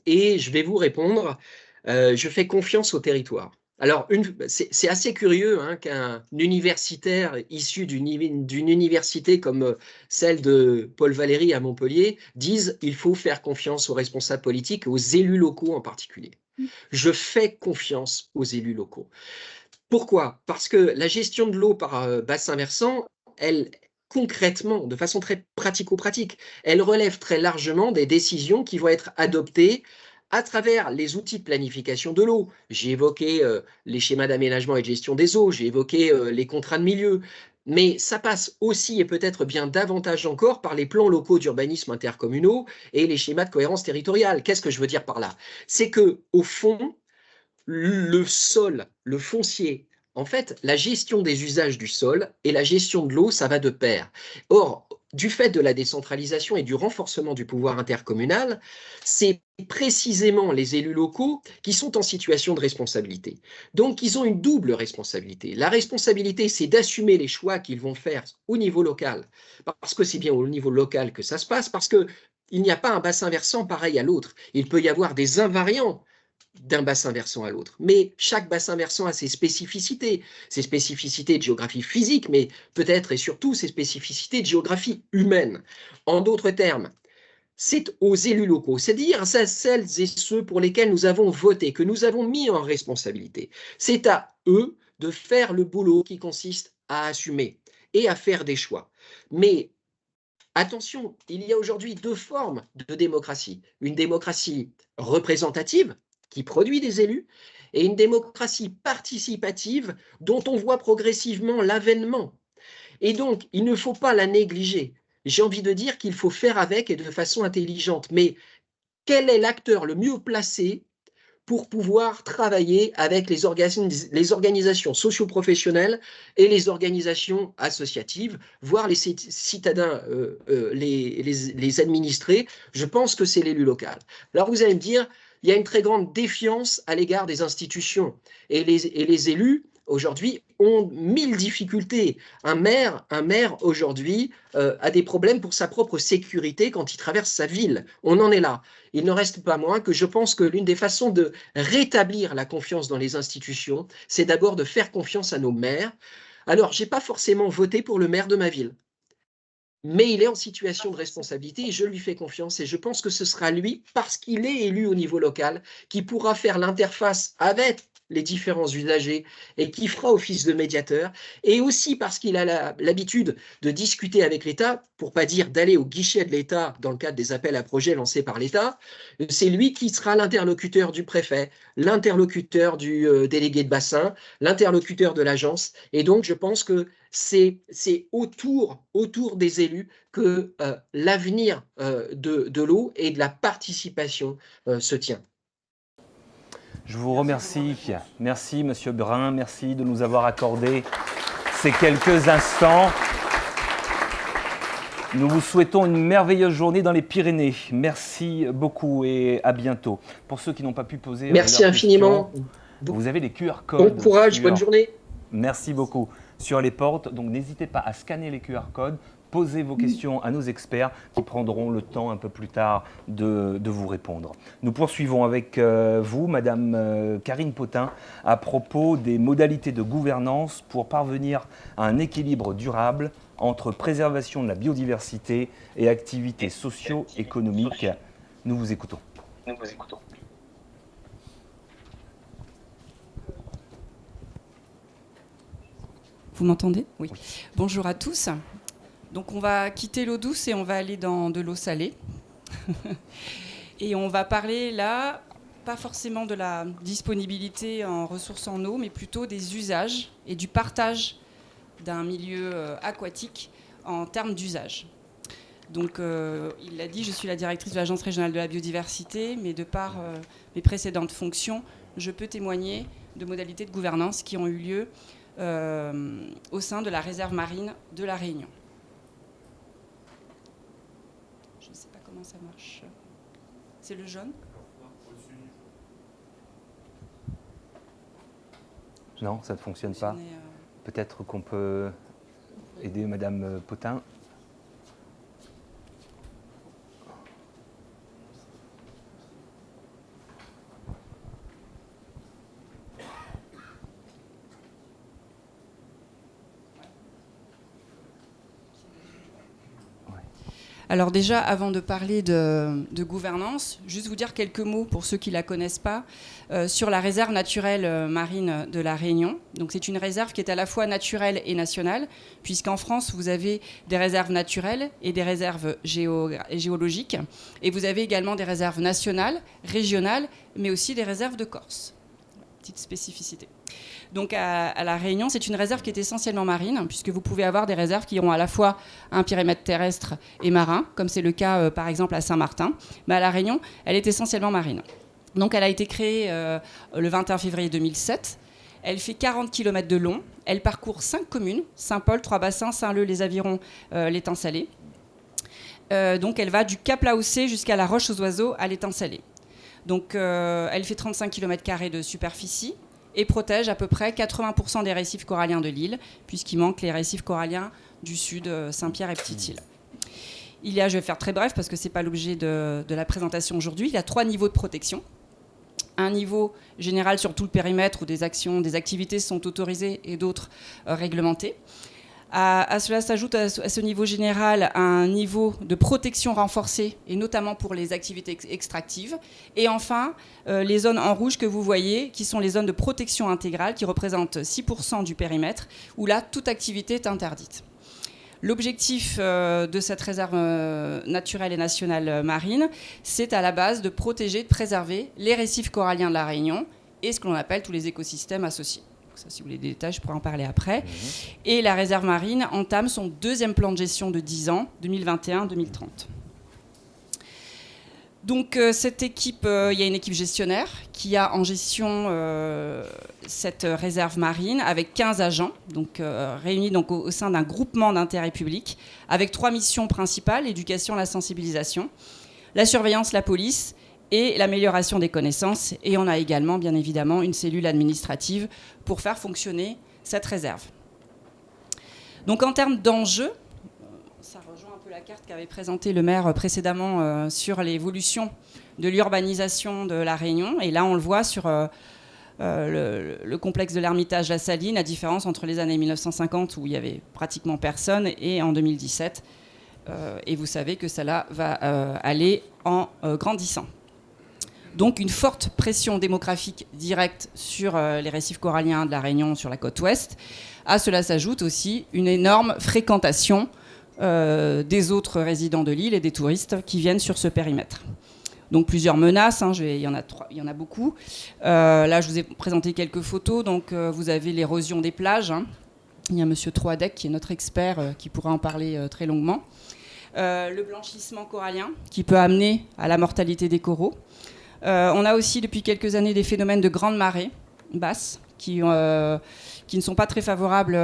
et je vais vous répondre. Je fais confiance au territoire. Alors, c'est assez curieux hein, qu'un universitaire issu d'une université comme celle de Paul Valéry à Montpellier dise qu'il faut faire confiance aux responsables politiques, aux élus locaux en particulier. Je fais confiance aux élus locaux. Pourquoi? Parce que la gestion de l'eau par bassin versant, elle, concrètement, de façon très pratico-pratique, elle relève très largement des décisions qui vont être adoptées à travers les outils de planification de l'eau. J'ai évoqué les schémas d'aménagement et de gestion des eaux, j'ai évoqué les contrats de milieu, mais ça passe aussi et peut-être bien davantage encore par les plans locaux d'urbanisme intercommunaux et les schémas de cohérence territoriale. Qu'est-ce que je veux dire par là? C'est que, au fond, le sol, le foncier, en fait, la gestion des usages du sol et la gestion de l'eau, ça va de pair. Or, du fait de la décentralisation et du renforcement du pouvoir intercommunal, c'est précisément les élus locaux qui sont en situation de responsabilité. Donc, ils ont une double responsabilité. La responsabilité, c'est d'assumer les choix qu'ils vont faire au niveau local, parce que c'est bien au niveau local que ça se passe, parce qu'il n'y a pas un bassin versant pareil à l'autre. Il peut y avoir des invariants d'un bassin versant à l'autre. Mais chaque bassin versant a ses spécificités de géographie physique, mais peut-être et surtout ses spécificités de géographie humaine. En d'autres termes, c'est aux élus locaux, c'est-à-dire à celles et ceux pour lesquels nous avons voté, que nous avons mis en responsabilité. C'est à eux de faire le boulot qui consiste à assumer et à faire des choix. Mais attention, il y a aujourd'hui deux formes de démocratie. Une démocratie représentative, qui produit des élus, et une démocratie participative dont on voit progressivement l'avènement. Et donc, il ne faut pas la négliger. J'ai envie de dire qu'il faut faire avec et de façon intelligente. Mais quel est l'acteur le mieux placé pour pouvoir travailler avec les organisations socio-professionnelles et les organisations associatives, voire les citadins, les administrés? Je pense que c'est l'élu local. Alors vous allez me dire, il y a une très grande défiance à l'égard des institutions. Et les élus, aujourd'hui, ont 1000 difficultés. Un maire aujourd'hui, a des problèmes pour sa propre sécurité quand il traverse sa ville. On en est là. Il ne reste pas moins que je pense que l'une des façons de rétablir la confiance dans les institutions, c'est d'abord de faire confiance à nos maires. Alors, je n'ai pas forcément voté pour le maire de ma ville, mais il est en situation de responsabilité et je lui fais confiance et je pense que ce sera lui, parce qu'il est élu au niveau local, qui pourra faire l'interface avec les différents usagers et qui fera office de médiateur, et aussi parce qu'il a l'habitude de discuter avec l'État, pour pas dire d'aller au guichet de l'État dans le cadre des appels à projets lancés par l'État. C'est lui qui sera l'interlocuteur du préfet, l'interlocuteur du délégué de bassin, l'interlocuteur de l'agence, et donc je pense que c'est autour des élus que l'avenir de l'eau et de la participation se tient. Je vous remercie. Merci, Monsieur Brun. Merci de nous avoir accordé ces quelques instants. Nous vous souhaitons une merveilleuse journée dans les Pyrénées. Merci beaucoup et à bientôt. Pour ceux qui n'ont pas pu poser merci infiniment. Vous avez les QR codes. Bon courage, bonne journée. Merci beaucoup. Sur les portes, donc n'hésitez pas à scanner les QR codes. Posez vos questions à nos experts qui prendront le temps un peu plus tard de vous répondre. Nous poursuivons avec vous, Madame Karine Potin, à propos des modalités de gouvernance pour parvenir à un équilibre durable entre préservation de la biodiversité et activités socio-économiques. Nous vous écoutons. Vous m'entendez ? Oui. Bonjour à tous. Donc on va quitter l'eau douce et on va aller dans de l'eau salée. Et on va parler là, pas forcément de la disponibilité en ressources en eau, mais plutôt des usages et du partage d'un milieu aquatique en termes d'usage. Donc il l'a dit, je suis la directrice de l'Agence régionale de la biodiversité, mais de par mes précédentes fonctions, je peux témoigner de modalités de gouvernance qui ont eu lieu au sein de la réserve marine de La Réunion. Je ne sais pas comment ça marche. C'est le jaune ? Non, ça ne fonctionne pas. Peut-être qu'on peut aider Madame Potin. Alors déjà, avant de parler de gouvernance, juste vous dire quelques mots pour ceux qui ne la connaissent pas, sur la réserve naturelle marine de La Réunion. Donc c'est une réserve qui est à la fois naturelle et nationale, puisqu'en France, vous avez des réserves naturelles et des réserves géologiques, et vous avez également des réserves nationales, régionales, mais aussi des réserves de Corse. Petite spécificité. Donc à La Réunion, c'est une réserve qui est essentiellement marine, puisque vous pouvez avoir des réserves qui ont à la fois un périmètre terrestre et marin, comme c'est le cas par exemple à Saint-Martin. Mais à La Réunion, elle est essentiellement marine. Donc elle a été créée le 21 février 2007. Elle fait 40 km de long. Elle parcourt 5 communes, Saint-Paul, Trois-Bassins, Saint-Leu, Les Avirons, l'Étang Salé. Donc elle va du Cap Laossé jusqu'à la Roche aux Oiseaux à l'Étang Salé. Donc elle fait 35 km² de superficie et protège à peu près 80% des récifs coralliens de l'île, puisqu'il manque les récifs coralliens du sud, Saint-Pierre et Petite-Île. Il y a, je vais faire très bref parce que ce n'est pas l'objet de la présentation aujourd'hui, il y a 3 niveaux de protection. Un niveau général sur tout le périmètre où des actions, des activités sont autorisées et d'autres réglementées. À cela s'ajoute à ce niveau général un niveau de protection renforcée, et notamment pour les activités extractives. Et enfin, les zones en rouge que vous voyez, qui sont les zones de protection intégrale, qui représentent 6% du périmètre, où là, toute activité est interdite. L'objectif de cette réserve naturelle et nationale marine, c'est à la base de protéger, de préserver les récifs coralliens de La Réunion et ce que l'on appelle tous les écosystèmes associés. Ça, si vous voulez des détails, je pourrais en parler après. Et la réserve marine entame son 2e plan de gestion de 10 ans, 2021-2030. Donc cette équipe, il y a une équipe gestionnaire qui a en gestion cette réserve marine avec 15 agents, donc, réunis donc, au sein d'un groupement d'intérêt public, avec 3 missions principales, l'éducation, la sensibilisation, la surveillance, la police, et l'amélioration des connaissances. Et on a également, bien évidemment, une cellule administrative pour faire fonctionner cette réserve. Donc en termes d'enjeux, ça rejoint un peu la carte qu'avait présentée le maire précédemment sur l'évolution de l'urbanisation de La Réunion. Et là, on le voit sur le complexe de l'Ermitage La Saline, la différence entre les années 1950, où il n'y avait pratiquement personne, et en 2017. Et vous savez que cela va aller en grandissant. Donc une forte pression démographique directe sur les récifs coralliens de la Réunion, sur la côte ouest. À cela s'ajoute aussi une énorme fréquentation des autres résidents de l'île et des touristes qui viennent sur ce périmètre. Donc plusieurs menaces, il y en a beaucoup. Là, je vous ai présenté quelques photos. Donc vous avez l'érosion des plages. Il y a monsieur Troadec qui est notre expert qui pourra en parler très longuement. Le blanchissement corallien qui peut amener à la mortalité des coraux. On a aussi depuis quelques années des phénomènes de grandes marées basses qui ne sont pas très favorables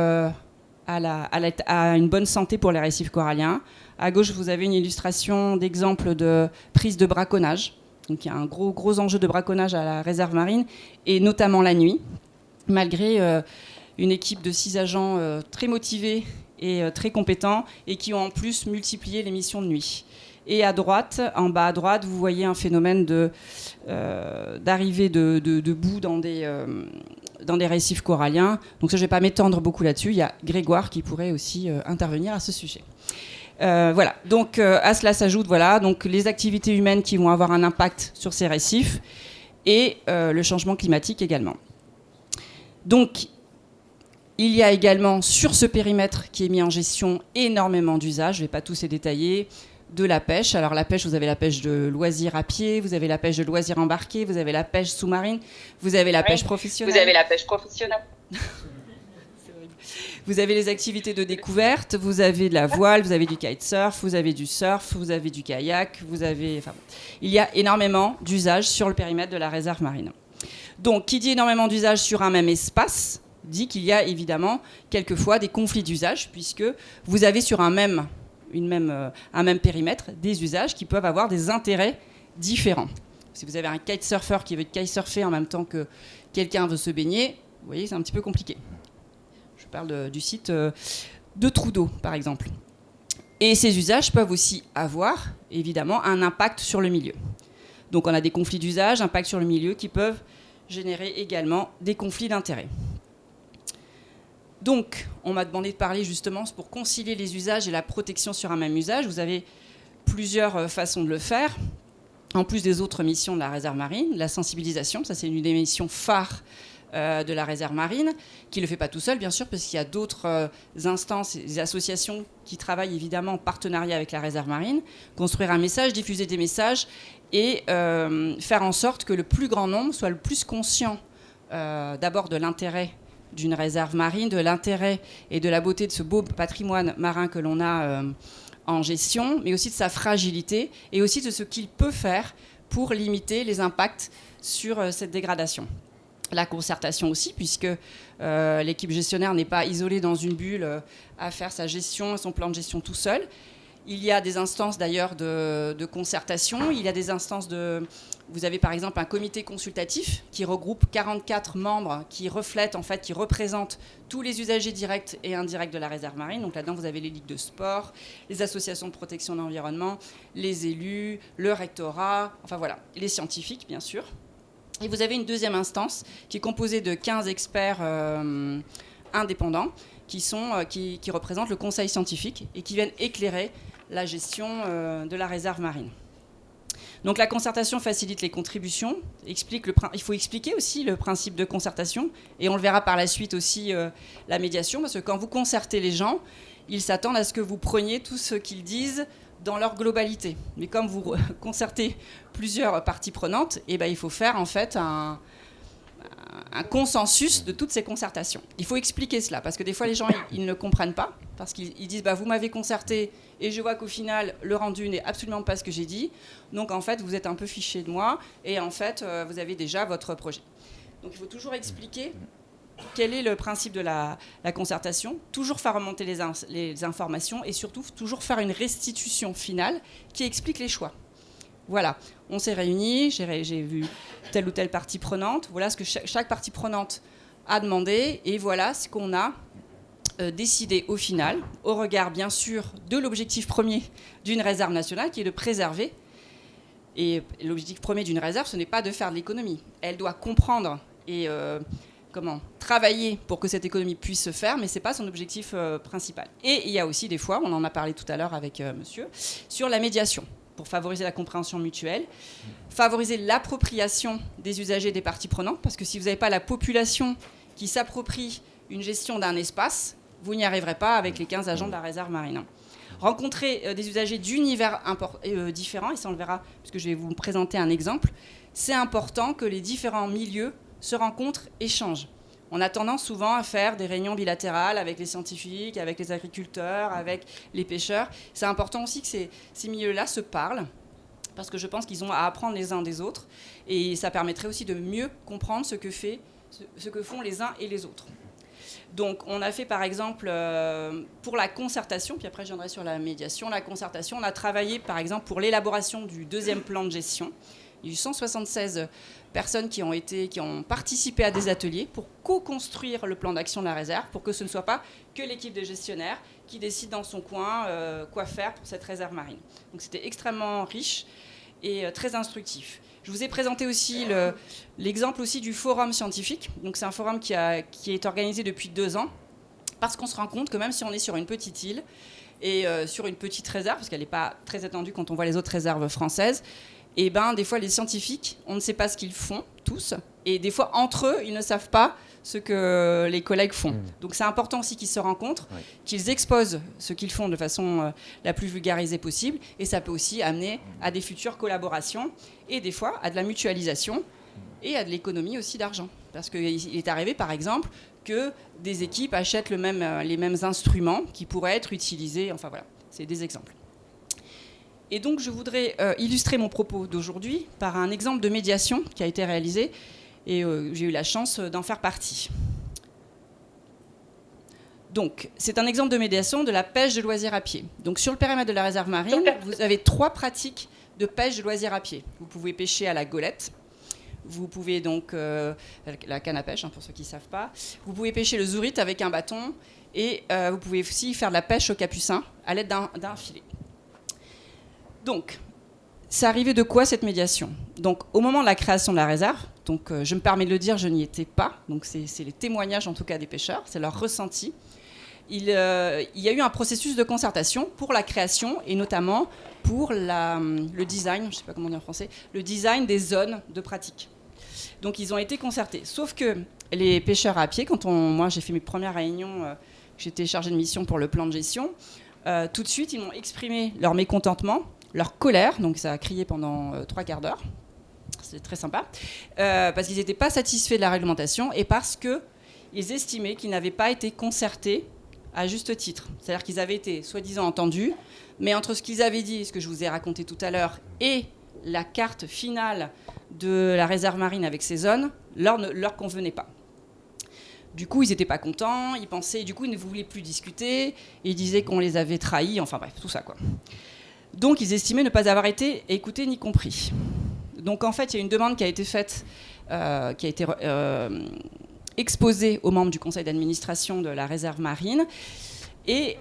à une bonne santé pour les récifs coralliens. À gauche, vous avez une illustration d'exemple de prise de braconnage. Donc il y a un gros enjeu de braconnage à la réserve marine, et notamment la nuit, malgré une équipe de 6 agents très motivés et très compétents, et qui ont en plus multiplié les missions de nuit. Et à droite, en bas à droite, vous voyez un phénomène d'arrivée de boue dans des récifs coralliens. Donc ça, je ne vais pas m'étendre beaucoup là-dessus. Il y a Grégoire qui pourrait aussi intervenir à ce sujet. Voilà. Donc à cela s'ajoutent donc les activités humaines qui vont avoir un impact sur ces récifs, et le changement climatique également. Donc il y a également sur ce périmètre qui est mis en gestion énormément d'usages. Je ne vais pas tous les détailler. De la pêche. Alors la pêche, vous avez la pêche de loisirs à pied, vous avez la pêche de loisirs embarqués, vous avez la pêche sous-marine, vous avez la pêche professionnelle. Vous avez la pêche professionnelle. Vous avez les activités de découverte, vous avez de la voile, vous avez du kitesurf, vous avez du surf, vous avez du kayak, il y a énormément d'usages sur le périmètre de la réserve marine. Donc, qui dit énormément d'usages sur un même espace, dit qu'il y a évidemment quelquefois des conflits d'usage, puisque vous avez sur un même périmètre des usages qui peuvent avoir des intérêts différents. Si vous avez un kitesurfer qui veut kitesurfer en même temps que quelqu'un veut se baigner, vous voyez, c'est un petit peu compliqué. Je parle du site de Trudeau, par exemple. Et ces usages peuvent aussi avoir, évidemment, un impact sur le milieu. Donc on a des conflits d'usage, impact sur le milieu, qui peuvent générer également des conflits d'intérêts. Donc, on m'a demandé de parler justement pour concilier les usages et la protection sur un même usage. Vous avez plusieurs façons de le faire. En plus des autres missions de la réserve marine, la sensibilisation, ça c'est une des missions phares de la réserve marine, qui ne le fait pas tout seul, bien sûr, parce qu'il y a d'autres instances, des associations qui travaillent évidemment en partenariat avec la réserve marine. Construire un message, diffuser des messages et faire en sorte que le plus grand nombre soit le plus conscient d'abord de l'intérêt d'une réserve marine, de l'intérêt et de la beauté de ce beau patrimoine marin que l'on a en gestion, mais aussi de sa fragilité et aussi de ce qu'il peut faire pour limiter les impacts sur cette dégradation. La concertation aussi, puisque l'équipe gestionnaire n'est pas isolée dans une bulle à faire sa gestion et son plan de gestion tout seul. Il y a des instances d'ailleurs de concertation, il y a des instances Vous avez par exemple un comité consultatif qui regroupe 44 membres qui reflètent, en fait, qui représentent tous les usagers directs et indirects de la réserve marine. Donc là-dedans, vous avez les ligues de sport, les associations de protection de l'environnement, les élus, le rectorat, enfin voilà, les scientifiques bien sûr. Et vous avez une deuxième instance qui est composée de 15 experts indépendants qui représentent le conseil scientifique et qui viennent éclairer la gestion de la réserve marine. Donc la concertation facilite les contributions, il faut expliquer aussi le principe de concertation, et on le verra par la suite aussi la médiation, parce que quand vous concertez les gens, ils s'attendent à ce que vous preniez tout ce qu'ils disent dans leur globalité. Mais comme vous concertez plusieurs parties prenantes, il faut faire en fait un consensus de toutes ces concertations. Il faut expliquer cela, parce que des fois les gens ils ne comprennent pas, parce qu'ils disent vous m'avez concerté et je vois qu'au final le rendu n'est absolument pas ce que j'ai dit, donc en fait vous êtes un peu fiché de moi et en fait vous avez déjà votre projet. Donc il faut toujours expliquer quel est le principe de la concertation, toujours faire remonter les informations et surtout toujours faire une restitution finale qui explique les choix. Voilà, on s'est réunis, j'ai vu telle ou telle partie prenante, voilà ce que chaque partie prenante a demandé et voilà ce qu'on a décidé au final, au regard bien sûr de l'objectif premier d'une réserve nationale qui est de préserver. Et l'objectif premier d'une réserve, ce n'est pas de faire de l'économie. Elle doit comprendre et travailler pour que cette économie puisse se faire, mais ce n'est pas son objectif principal. Et il y a aussi des fois, on en a parlé tout à l'heure avec monsieur, sur la médiation. pour favoriser la compréhension mutuelle, favoriser l'appropriation des usagers et des parties prenantes, parce que si vous n'avez pas la population qui s'approprie une gestion d'un espace, vous n'y arriverez pas avec les 15 agents de la réserve marine. Rencontrer des usagers d'univers différents, et ça on le verra, puisque je vais vous présenter un exemple, c'est important que les différents milieux se rencontrent, échangent. On a tendance souvent à faire des réunions bilatérales avec les scientifiques, avec les agriculteurs, avec les pêcheurs. C'est important aussi que ces milieux-là se parlent, parce que je pense qu'ils ont à apprendre les uns des autres, et ça permettrait aussi de mieux comprendre ce que font les uns et les autres. Donc on a fait par exemple pour la concertation, puis après je viendrai sur la médiation, la concertation, on a travaillé par exemple pour l'élaboration du deuxième plan de gestion. Il y a eu 176 personnes qui ont participé à des ateliers pour co-construire le plan d'action de la réserve, pour que ce ne soit pas que l'équipe des gestionnaires qui décide dans son coin quoi faire pour cette réserve marine. Donc c'était extrêmement riche et très instructif. Je vous ai présenté aussi l'exemple aussi du forum scientifique. Donc c'est un forum qui est organisé depuis 2 ans, parce qu'on se rend compte que même si on est sur une petite île et sur une petite réserve, parce qu'elle n'est pas très étendue quand on voit les autres réserves françaises, et des fois les scientifiques, on ne sait pas ce qu'ils font tous, et des fois entre eux, ils ne savent pas ce que les collègues font. Donc c'est important aussi qu'ils se rencontrent, qu'ils exposent ce qu'ils font de façon la plus vulgarisée possible, et ça peut aussi amener à des futures collaborations, et des fois à de la mutualisation, et à de l'économie aussi d'argent. Parce qu'il est arrivé par exemple que des équipes achètent les mêmes instruments qui pourraient être utilisés, enfin voilà, c'est des exemples. Et donc je voudrais illustrer mon propos d'aujourd'hui par un exemple de médiation qui a été réalisé, et j'ai eu la chance d'en faire partie. Donc, c'est un exemple de médiation de la pêche de loisirs à pied. Donc, sur le périmètre de la réserve marine, vous avez 3 pratiques de pêche de loisirs à pied. Vous pouvez pêcher à la golette, vous pouvez donc, la canne à pêche, pour ceux qui ne savent pas, vous pouvez pêcher le zourite avec un bâton, et vous pouvez aussi faire de la pêche au capucin à l'aide d'un filet. Donc, c'est arrivé de quoi cette médiation ? Donc, au moment de la création de la réserve, donc je me permets de le dire, je n'y étais pas, donc c'est les témoignages en tout cas des pêcheurs, c'est leur ressenti. Il y a eu un processus de concertation pour la création et notamment pour le design, je ne sais pas comment dire en français, le design des zones de pratique. Donc ils ont été concertés. Sauf que les pêcheurs à pied, moi j'ai fait mes premières réunions, j'étais chargée de mission pour le plan de gestion, tout de suite ils m'ont exprimé leur mécontentement, leur colère, donc ça a crié pendant 3 quarts d'heure. C'est très sympa, parce qu'ils n'étaient pas satisfaits de la réglementation et parce qu'ils estimaient qu'ils n'avaient pas été concertés à juste titre. C'est-à-dire qu'ils avaient été soi-disant entendus, mais entre ce qu'ils avaient dit, ce que je vous ai raconté tout à l'heure, et la carte finale de la réserve marine avec ces zones, ne leur convenait pas. Du coup, ils n'étaient pas contents, ils pensaient, du coup, ils ne voulaient plus discuter, ils disaient qu'on les avait trahis, enfin bref, tout ça quoi. Donc, ils estimaient ne pas avoir été écoutés ni compris. Donc, en fait, il y a une demande qui a été faite, qui a été exposée aux membres du conseil d'administration de la réserve marine, et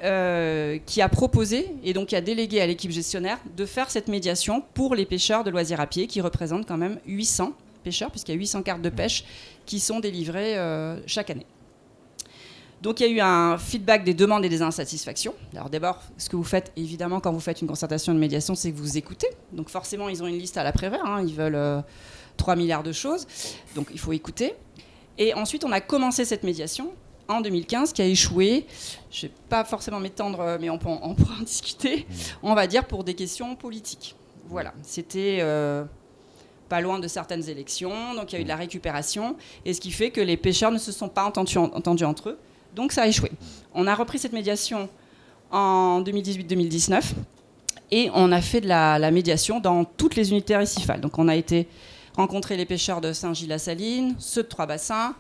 qui a proposé, et donc qui a délégué à l'équipe gestionnaire, de faire cette médiation pour les pêcheurs de loisirs à pied, qui représentent quand même 800 pêcheurs, puisqu'il y a 800 cartes de pêche qui sont délivrées chaque année. Donc il y a eu un feedback des demandes et des insatisfactions. Alors d'abord, ce que vous faites, évidemment, quand vous faites une concertation de médiation, c'est que vous écoutez. Donc forcément, ils ont une liste à la Prévert, ils veulent 3 milliards de choses, donc il faut écouter. Et ensuite, on a commencé cette médiation en 2015, qui a échoué. Je ne vais pas forcément m'étendre, mais on pourra en discuter, on va dire, pour des questions politiques. Voilà, c'était pas loin de certaines élections, donc il y a eu de la récupération, et ce qui fait que les pêcheurs ne se sont pas entendus entre eux. Donc ça a échoué. On a repris cette médiation en 2018-2019 et on a fait de la médiation dans toutes les unités récifales. Donc on a été rencontrer les pêcheurs de Saint-Gilles-la-Saline, ceux de Trois-Bassins,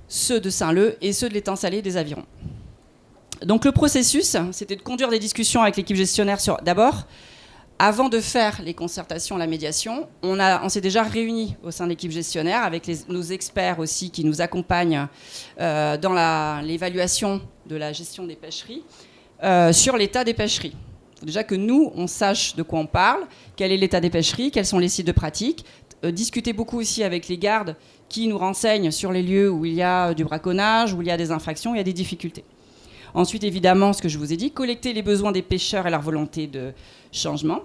ceux de Saint-Leu et ceux de l'étang salé des Avirons. Donc le processus, c'était de conduire des discussions avec l'équipe gestionnaire d'abord. Avant de faire les concertations, la médiation, on s'est déjà réunis au sein de l'équipe gestionnaire avec nos experts aussi qui nous accompagnent dans l'évaluation de la gestion des pêcheries sur l'état des pêcheries. Il faut déjà que nous, on sache de quoi on parle, quel est l'état des pêcheries, quels sont les sites de pratique, discuter beaucoup aussi avec les gardes qui nous renseignent sur les lieux où il y a du braconnage, où il y a des infractions, où il y a des difficultés. Ensuite, évidemment, ce que je vous ai dit, collecter les besoins des pêcheurs et leur volonté de changement.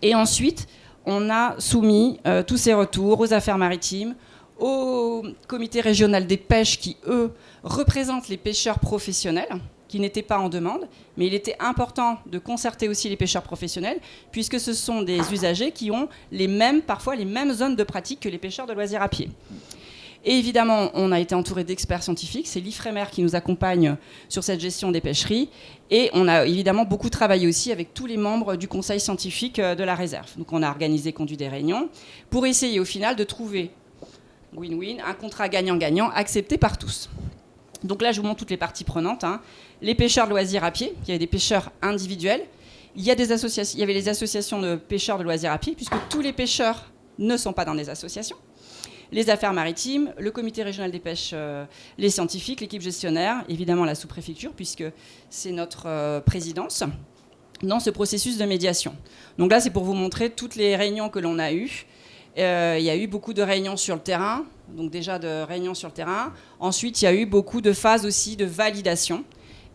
Et ensuite, on a soumis tous ces retours aux affaires maritimes, au comité régional des pêches qui, eux, représentent les pêcheurs professionnels, qui n'étaient pas en demande, mais il était important de concerter aussi les pêcheurs professionnels, puisque ce sont des usagers qui ont parfois les mêmes zones de pratique que les pêcheurs de loisirs à pied. Et évidemment, on a été entouré d'experts scientifiques, c'est l'IFREMER qui nous accompagne sur cette gestion des pêcheries, et on a évidemment beaucoup travaillé aussi avec tous les membres du conseil scientifique de la réserve. Donc on a conduit des réunions, pour essayer au final de trouver win-win, un contrat gagnant-gagnant accepté par tous. Donc là, je vous montre toutes les parties prenantes. Les pêcheurs de loisirs à pied, il y avait des pêcheurs individuels. Il y avait les associations de pêcheurs de loisirs à pied, puisque tous les pêcheurs ne sont pas dans des associations. Les affaires maritimes, le comité régional des pêches, les scientifiques, l'équipe gestionnaire, évidemment la sous-préfecture, puisque c'est notre présidence dans ce processus de médiation. Donc là, c'est pour vous montrer toutes les réunions que l'on a eues. Il y a eu beaucoup de réunions sur le terrain, donc déjà de réunions sur le terrain. Ensuite, il y a eu beaucoup de phases aussi de validation.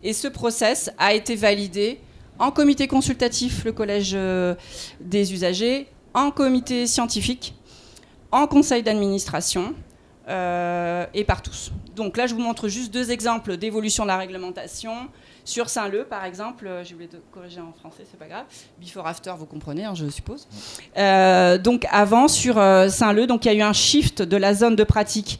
Et ce process a été validé en comité consultatif, le collège des usagers, en comité scientifique, en conseil d'administration et par tous. Donc là, je vous montre juste 2 exemples d'évolution de la réglementation. Sur Saint-Leu, par exemple, j'ai oublié de corriger en français, c'est pas grave. Before, after, vous comprenez, je suppose. Donc avant, sur Saint-Leu, donc il y a eu un shift de la zone de pratique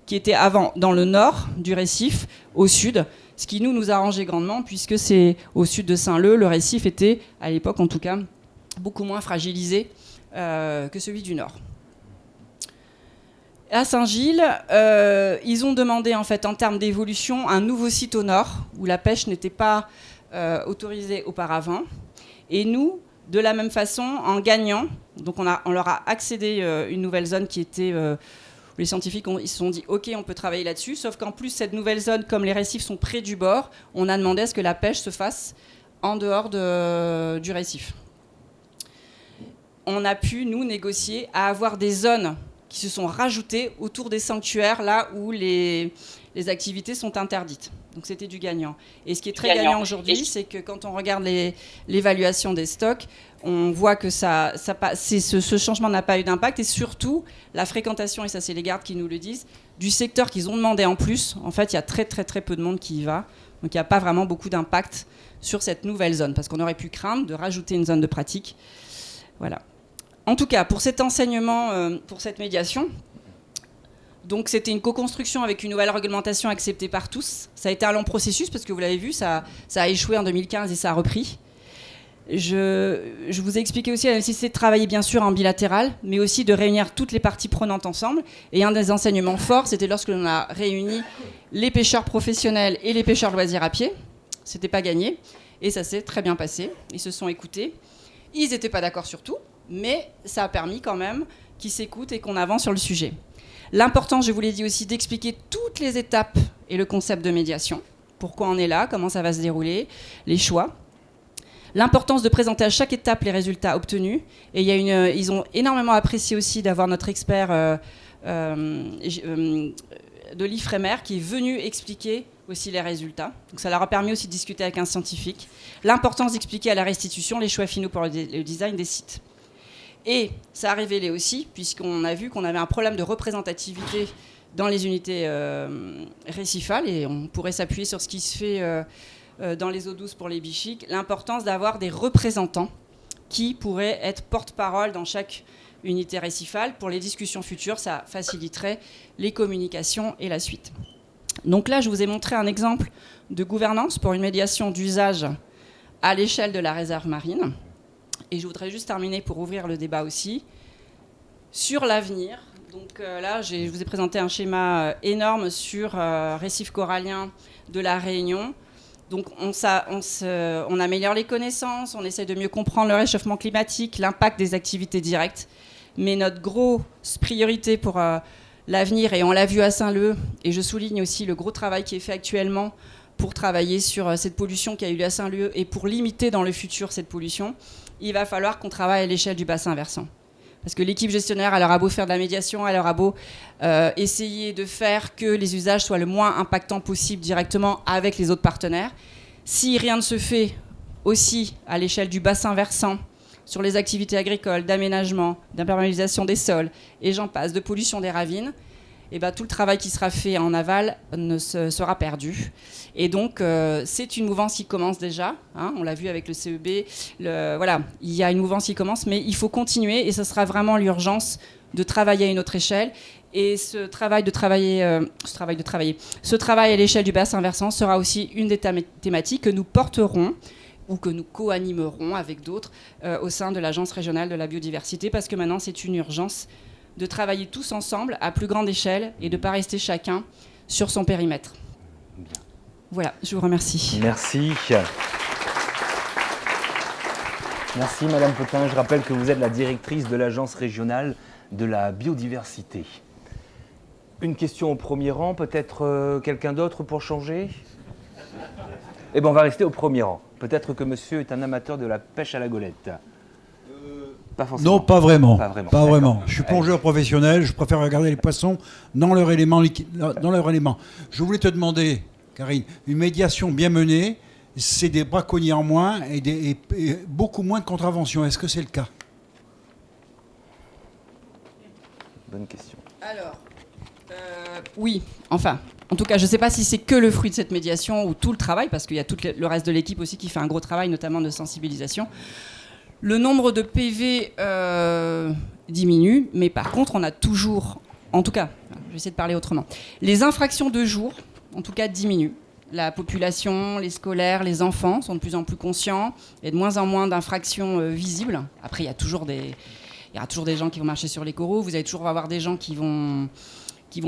qui était avant dans le nord du récif au sud, ce qui nous arrangeait grandement puisque c'est au sud de Saint-Leu, le récif était, à l'époque en tout cas, beaucoup moins fragilisé que celui du nord. À Saint-Gilles, ils ont demandé en fait en termes d'évolution un nouveau site au nord où la pêche n'était pas autorisée auparavant. Et nous, de la même façon, en gagnant, donc on leur a accédé une nouvelle zone qui était... les scientifiques ils se sont dit ok, on peut travailler là-dessus, sauf qu'en plus cette nouvelle zone, comme les récifs sont près du bord, on a demandé à ce que la pêche se fasse en dehors du récif. On a pu, nous, négocier à avoir des zones qui se sont rajoutées autour des sanctuaires, là où les activités sont interdites. Donc c'était du gagnant. Et ce qui est très gagnant aujourd'hui, c'est que quand on regarde l'évaluation des stocks, on voit que ce changement n'a pas eu d'impact. Et surtout, la fréquentation, et ça c'est les gardes qui nous le disent, du secteur qu'ils ont demandé en plus, en fait il y a très très très peu de monde qui y va. Donc il n'y a pas vraiment beaucoup d'impact sur cette nouvelle zone, parce qu'on aurait pu craindre de rajouter une zone de pratique. Voilà. En tout cas, pour cet enseignement, pour cette médiation, donc c'était une co-construction avec une nouvelle réglementation acceptée par tous. Ça a été un long processus parce que vous l'avez vu, ça a échoué en 2015 et ça a repris. Je vous ai expliqué aussi la nécessité de travailler bien sûr en bilatéral, mais aussi de réunir toutes les parties prenantes ensemble. Et un des enseignements forts, c'était lorsque l'on a réuni les pêcheurs professionnels et les pêcheurs de loisirs à pied. C'était pas gagné et ça s'est très bien passé. Ils se sont écoutés. Ils n'étaient pas d'accord sur tout, mais ça a permis quand même qu'ils s'écoutent et qu'on avance sur le sujet. L'important, je vous l'ai dit aussi, d'expliquer toutes les étapes et le concept de médiation. Pourquoi on est là, comment ça va se dérouler, les choix. L'importance de présenter à chaque étape les résultats obtenus. Et ils ont énormément apprécié aussi d'avoir notre expert de l'IFREMER qui est venu expliquer aussi les résultats. Donc ça leur a permis aussi de discuter avec un scientifique. L'importance d'expliquer à la restitution les choix finaux pour le design des sites. Et ça a révélé aussi, puisqu'on a vu qu'on avait un problème de représentativité dans les unités récifales, et on pourrait s'appuyer sur ce qui se fait dans les eaux douces pour les bichiques, l'importance d'avoir des représentants qui pourraient être porte-parole dans chaque unité récifale. Pour les discussions futures, ça faciliterait les communications et la suite. Donc là, je vous ai montré un exemple de gouvernance pour une médiation d'usage à l'échelle de la réserve marine. Et je voudrais juste terminer pour ouvrir le débat aussi sur l'avenir. Donc là, je vous ai présenté un schéma énorme sur récif corallien de la Réunion. Donc on améliore les connaissances, on essaie de mieux comprendre le réchauffement climatique, l'impact des activités directes. Mais notre grosse priorité pour l'avenir, et on l'a vu à Saint-Leu, et je souligne aussi le gros travail qui est fait actuellement pour travailler sur cette pollution qui a eu lieu à Saint-Leu et pour limiter dans le futur cette pollution, il va falloir qu'on travaille à l'échelle du bassin versant. Parce que l'équipe gestionnaire, elle aura beau faire de la médiation, elle aura beau essayer de faire que les usages soient le moins impactants possible directement avec les autres partenaires. Si rien ne se fait aussi à l'échelle du bassin versant sur les activités agricoles, d'aménagement, d'imperméabilisation des sols, et j'en passe, de pollution des ravines, et tout le travail qui sera fait en aval sera perdu. Et donc, c'est une mouvance qui commence déjà. On l'a vu avec le CEB. Voilà, il y a une mouvance qui commence, mais il faut continuer. Et ce sera vraiment l'urgence de travailler à une autre échelle. Et ce travail à l'échelle du bassin versant sera aussi une des thématiques que nous porterons ou que nous co-animerons avec d'autres au sein de l'Agence régionale de la biodiversité, parce que maintenant, c'est une urgence de travailler tous ensemble à plus grande échelle et de ne pas rester chacun sur son périmètre. Bien. Voilà, je vous remercie. Merci. Merci Madame Potin. Je rappelle que vous êtes la directrice de l'Agence régionale de la biodiversité. Une question au premier rang, peut-être quelqu'un d'autre pour changer ? Eh bien, on va rester au premier rang. Peut-être que monsieur est un amateur de la pêche à la golette. Pas forcément. Non, pas vraiment. Pas vraiment. Pas vraiment. Je suis plongeur professionnel, je préfère regarder les poissons dans leur élément. Je voulais te demander, Karine, une médiation bien menée, c'est des braconniers en moins et beaucoup moins de contraventions. Est-ce que c'est le cas ? Bonne question. Alors, oui, enfin, en tout cas, je ne sais pas si c'est que le fruit de cette médiation ou tout le travail, parce qu'il y a tout le reste de l'équipe aussi qui fait un gros travail, notamment de sensibilisation. Le nombre de PV diminue, mais par contre, on a toujours, en tout cas, je vais essayer de parler autrement, les infractions de jour, en tout cas, diminuent. La population, les scolaires, les enfants sont de plus en plus conscients. Il y a de moins en moins d'infractions visibles. Après, il y aura toujours des gens qui vont marcher sur les coraux. Vous allez toujours avoir des gens qui vont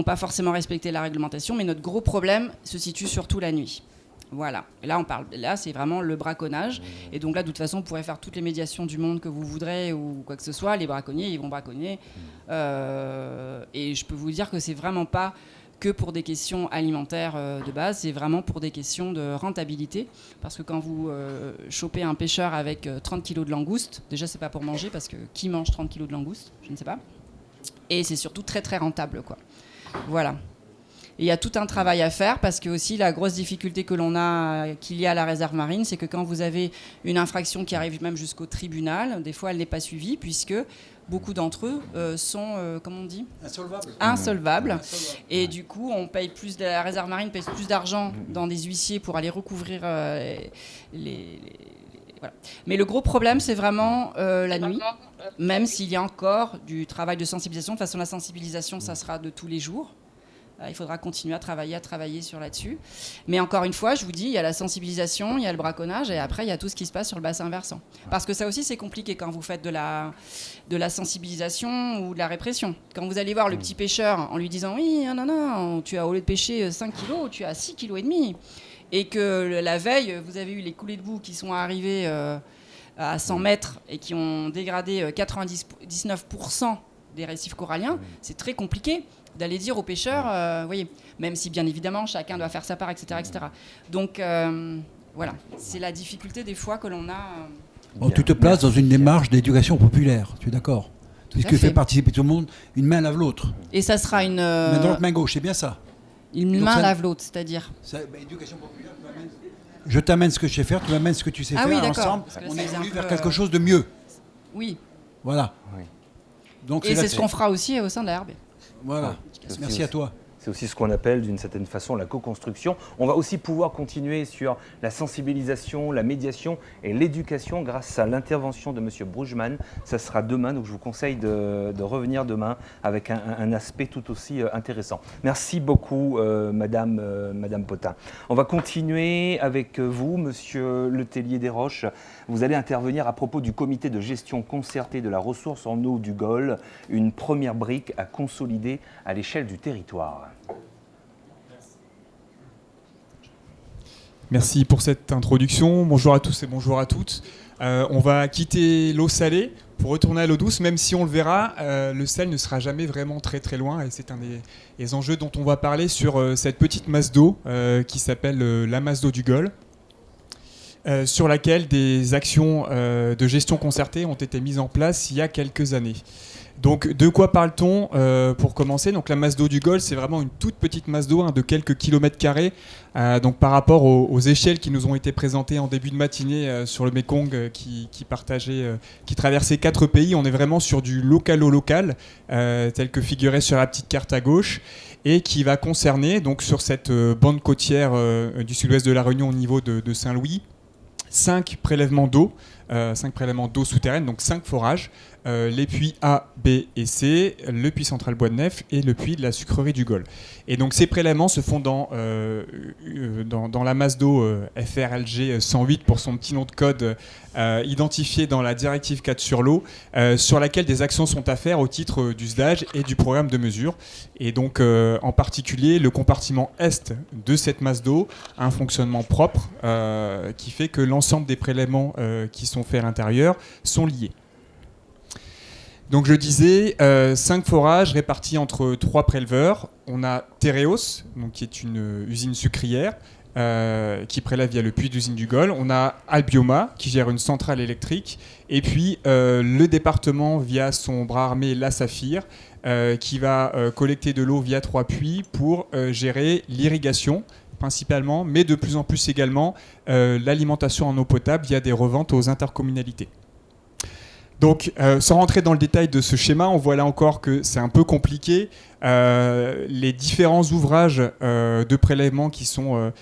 pas forcément respecter la réglementation. Mais notre gros problème se situe surtout la nuit. Voilà. Et là, c'est vraiment le braconnage. Et donc là, de toute façon, vous pourrez faire toutes les médiations du monde que vous voudrez ou quoi que ce soit. Les braconniers, ils vont braconner. Et je peux vous dire que c'est vraiment pas que pour des questions alimentaires de base, c'est vraiment pour des questions de rentabilité. Parce que quand vous chopez un pêcheur avec 30 kilos de langoustes, déjà, c'est pas pour manger, parce que qui mange 30 kilos de langoustes ? Je ne sais pas. Et c'est surtout très, très rentable, quoi. Voilà. Il y a tout un travail à faire, parce que aussi la grosse difficulté qu'il y a à la réserve marine, c'est que quand vous avez une infraction qui arrive même jusqu'au tribunal, des fois elle n'est pas suivie, puisque beaucoup d'entre eux sont, comment on dit ? Insolvables. Et du coup, la réserve marine paye plus d'argent dans des huissiers pour aller recouvrir voilà. Mais le gros problème, c'est vraiment la nuit, même s'il y a encore du travail de sensibilisation. De toute façon, la sensibilisation, ça sera de tous les jours. Il faudra continuer à travailler sur là-dessus. Mais encore une fois, je vous dis, il y a la sensibilisation, il y a le braconnage, et après, il y a tout ce qui se passe sur le bassin versant. Parce que ça aussi, c'est compliqué quand vous faites de la sensibilisation ou de la répression. Quand vous allez voir le petit pêcheur en lui disant « Oui, non, tu as, au lieu de pêcher 5 kilos, tu as 6,5 kg », et que la veille, vous avez eu les coulées de boue qui sont arrivées à 100 mètres et qui ont dégradé 99% des récifs coralliens, c'est très compliqué d'aller dire aux pêcheurs, voyez, même si bien évidemment chacun doit faire sa part, etc. etc. Donc voilà, c'est la difficulté des fois que l'on a. Tu te places dans une démarche d'éducation populaire, tu es d'accord ? Tout ce qui fait participer tout le monde, une main lave l'autre. Et ça sera une... Main droite, main gauche, c'est bien ça ? Une main lave l'autre, c'est-à-dire éducation populaire, je t'amène ce que je sais faire, tu m'amènes ce que tu sais faire, oui, ensemble, on évolue vers quelque chose de mieux. Oui. Voilà. Oui. Donc, et c'est ce qu'on fera aussi au sein de la RB. Voilà. Merci à toi. C'est aussi ce qu'on appelle d'une certaine façon la co-construction. On va aussi pouvoir continuer sur la sensibilisation, la médiation et l'éducation grâce à l'intervention de M. Brugman. Ça sera demain, donc je vous conseille de revenir demain avec un aspect tout aussi intéressant. Merci beaucoup, Madame Potin. On va continuer avec vous, Monsieur Letellier Desroches. Vous allez intervenir à propos du comité de gestion concertée de la ressource en eau du Gol, une première brique à consolider à l'échelle du territoire. Merci pour cette introduction. Bonjour à tous et bonjour à toutes. On va quitter l'eau salée pour retourner à l'eau douce, même si on le verra, le sel ne sera jamais vraiment très très loin, et c'est un des enjeux dont on va parler sur cette petite masse d'eau qui s'appelle la masse d'eau du Gol. sur laquelle des actions de gestion concertée ont été mises en place il y a quelques années. Donc de quoi parle-t-on pour commencer? Donc la masse d'eau du Gol, c'est vraiment une toute petite masse d'eau de quelques kilomètres carrés. Donc par rapport aux échelles qui nous ont été présentées en début de matinée sur le Mekong qui traversait 4 pays, on est vraiment sur du localo-local, tel que figuré sur la petite carte à gauche, et qui va concerner, donc sur cette bande côtière du sud-ouest de la Réunion au niveau de Saint-Louis, 5 prélèvements d'eau souterraine, donc 5 forages, les puits A, B et C, le puits central Bois de Nef et le puits de la sucrerie du Gol. Et donc ces prélèvements se font dans la masse d'eau FRLG 108 pour son petit nom de code identifié dans la directive 4 sur l'eau, sur laquelle des actions sont à faire au titre du SDAGE et du programme de mesure. Et donc en particulier le compartiment est de cette masse d'eau a un fonctionnement propre qui fait que l'ensemble des prélèvements qui sont faits à l'intérieur sont liés. Donc je disais, 5 forages répartis entre 3 préleveurs. On a Tereos, donc qui est une usine sucrière, qui prélève via le puits d'usine du Gol. On a Albioma, qui gère une centrale électrique. Et puis le département, via son bras armé, la Saphir, qui va collecter de l'eau via 3 puits pour gérer l'irrigation, principalement, mais de plus en plus également l'alimentation en eau potable via des reventes aux intercommunalités. Donc, sans rentrer dans le détail de ce schéma, on voit là encore que c'est un peu compliqué. Les différents ouvrages de prélèvement qui sont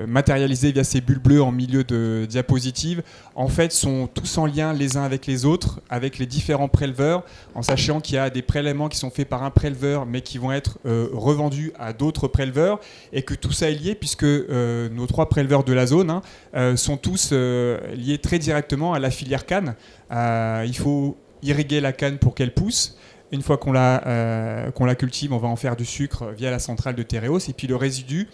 matérialisés via ces bulles bleues en milieu de diapositive, en fait, sont tous en lien les uns avec les autres, avec les différents préleveurs, en sachant qu'il y a des prélèvements qui sont faits par un préleveur, mais qui vont être revendus à d'autres préleveurs, et que tout ça est lié, puisque nos 3 préleveurs de la zone sont tous liés très directement à la filière canne. Il faut irriguer la canne pour qu'elle pousse. Une fois qu'on la cultive, on va en faire du sucre via la centrale de Tereos, et puis le résidu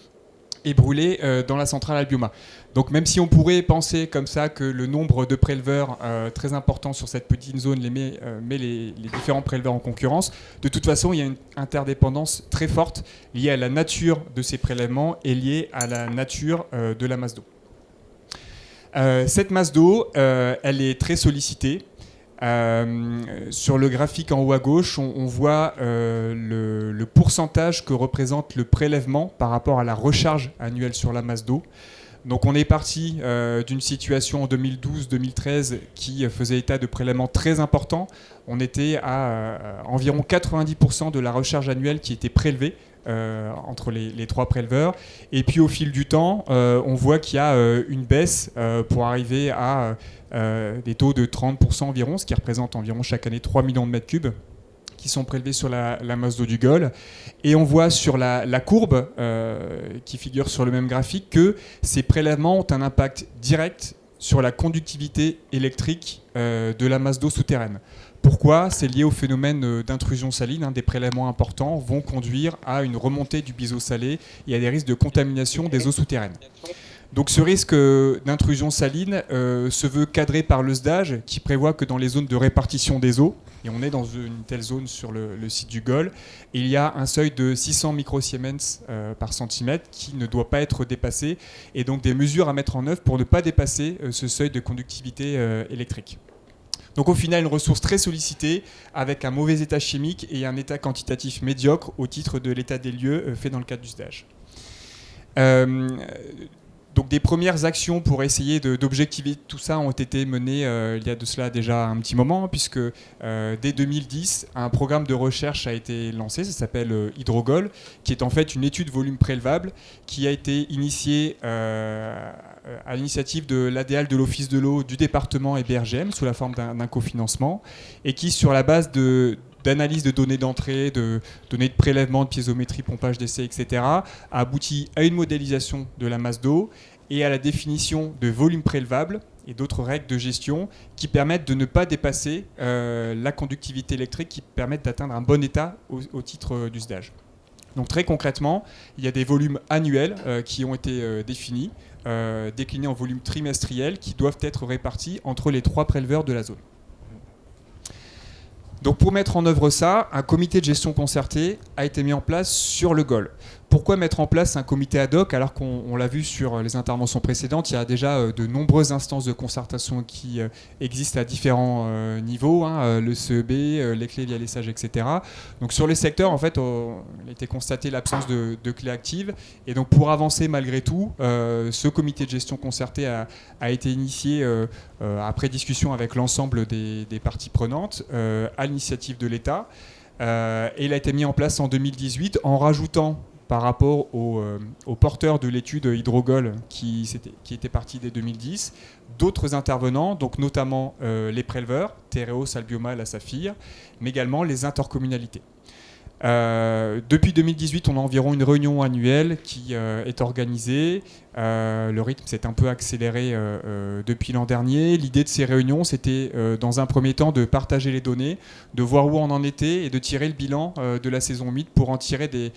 est brûlé dans la centrale Albioma. Donc même si on pourrait penser comme ça que le nombre de préleveurs très important sur cette petite zone met les différents préleveurs en concurrence, de toute façon il y a une interdépendance très forte liée à la nature de ces prélèvements et liée à la nature de la masse d'eau. Cette masse d'eau, elle est très sollicitée. Sur le graphique en haut à gauche, on voit le pourcentage que représente le prélèvement par rapport à la recharge annuelle sur la masse d'eau. Donc on est parti d'une situation en 2012-2013 qui faisait état de prélèvements très importants. On était à environ 90% de la recharge annuelle qui était prélevée entre les 3 préleveurs. Et puis au fil du temps, on voit qu'il y a une baisse pour arriver à des taux de 30% environ, ce qui représente environ chaque année 3 millions de mètres cubes qui sont prélevés sur la masse d'eau du Gol. Et on voit sur la courbe qui figure sur le même graphique que ces prélèvements ont un impact direct sur la conductivité électrique de la masse d'eau souterraine. Pourquoi? C'est lié au phénomène d'intrusion saline. Des prélèvements importants vont conduire à une remontée du biseau salé et à des risques de contamination des eaux souterraines. Donc ce risque d'intrusion saline se veut cadré par le SDAGE qui prévoit que dans les zones de répartition des eaux, et on est dans une telle zone sur le site du Gol, il y a un seuil de 600 microsiemens par centimètre qui ne doit pas être dépassé, et donc des mesures à mettre en œuvre pour ne pas dépasser ce seuil de conductivité électrique. Donc au final, une ressource très sollicitée avec un mauvais état chimique et un état quantitatif médiocre au titre de l'état des lieux fait dans le cadre du SDAGE. Donc des premières actions pour essayer d'objectiver tout ça ont été menées il y a de cela déjà un petit moment, puisque dès 2010, un programme de recherche a été lancé, ça s'appelle Hydrogol, qui est en fait une étude volume prélevable qui a été initiée à l'initiative de l'ADL de l'Office de l'eau du département et BRGM sous la forme d'un cofinancement, et qui, sur la base d'analyse de données d'entrée, de données de prélèvement, de piézométrie, pompage d'essai, etc., a abouti à une modélisation de la masse d'eau et à la définition de volumes prélevables et d'autres règles de gestion qui permettent de ne pas dépasser la conductivité électrique, qui permettent d'atteindre un bon état au titre du SDAGE. Donc très concrètement, il y a des volumes annuels qui ont été définis, déclinés en volumes trimestriels qui doivent être répartis entre les 3 préleveurs de la zone. Donc pour mettre en œuvre ça, un comité de gestion concerté a été mis en place sur le Gol. pourquoi mettre en place un comité ad hoc alors qu'on l'a vu sur les interventions précédentes, il y a déjà de nombreuses instances de concertation qui existent à différents niveaux, hein, le CEB, les clés via les sages, etc. Donc sur les secteurs, en fait, il a été constaté l'absence de clés actives. Et donc pour avancer malgré tout, ce comité de gestion concerté a été initié après discussion avec l'ensemble des parties prenantes à l'initiative de l'État. Et il a été mis en place en 2018 en rajoutant par rapport aux porteurs de l'étude Hydrogol qui était parti dès 2010, d'autres intervenants, donc notamment les préleveurs, Tereos, Albioma, la Saphir, mais également les intercommunalités. Depuis 2018, on a environ une réunion annuelle qui est organisée. Le rythme s'est un peu accéléré depuis l'an dernier. L'idée de ces réunions, c'était dans un premier temps de partager les données, de voir où on en était et de tirer le bilan de la saison humide pour en tirer des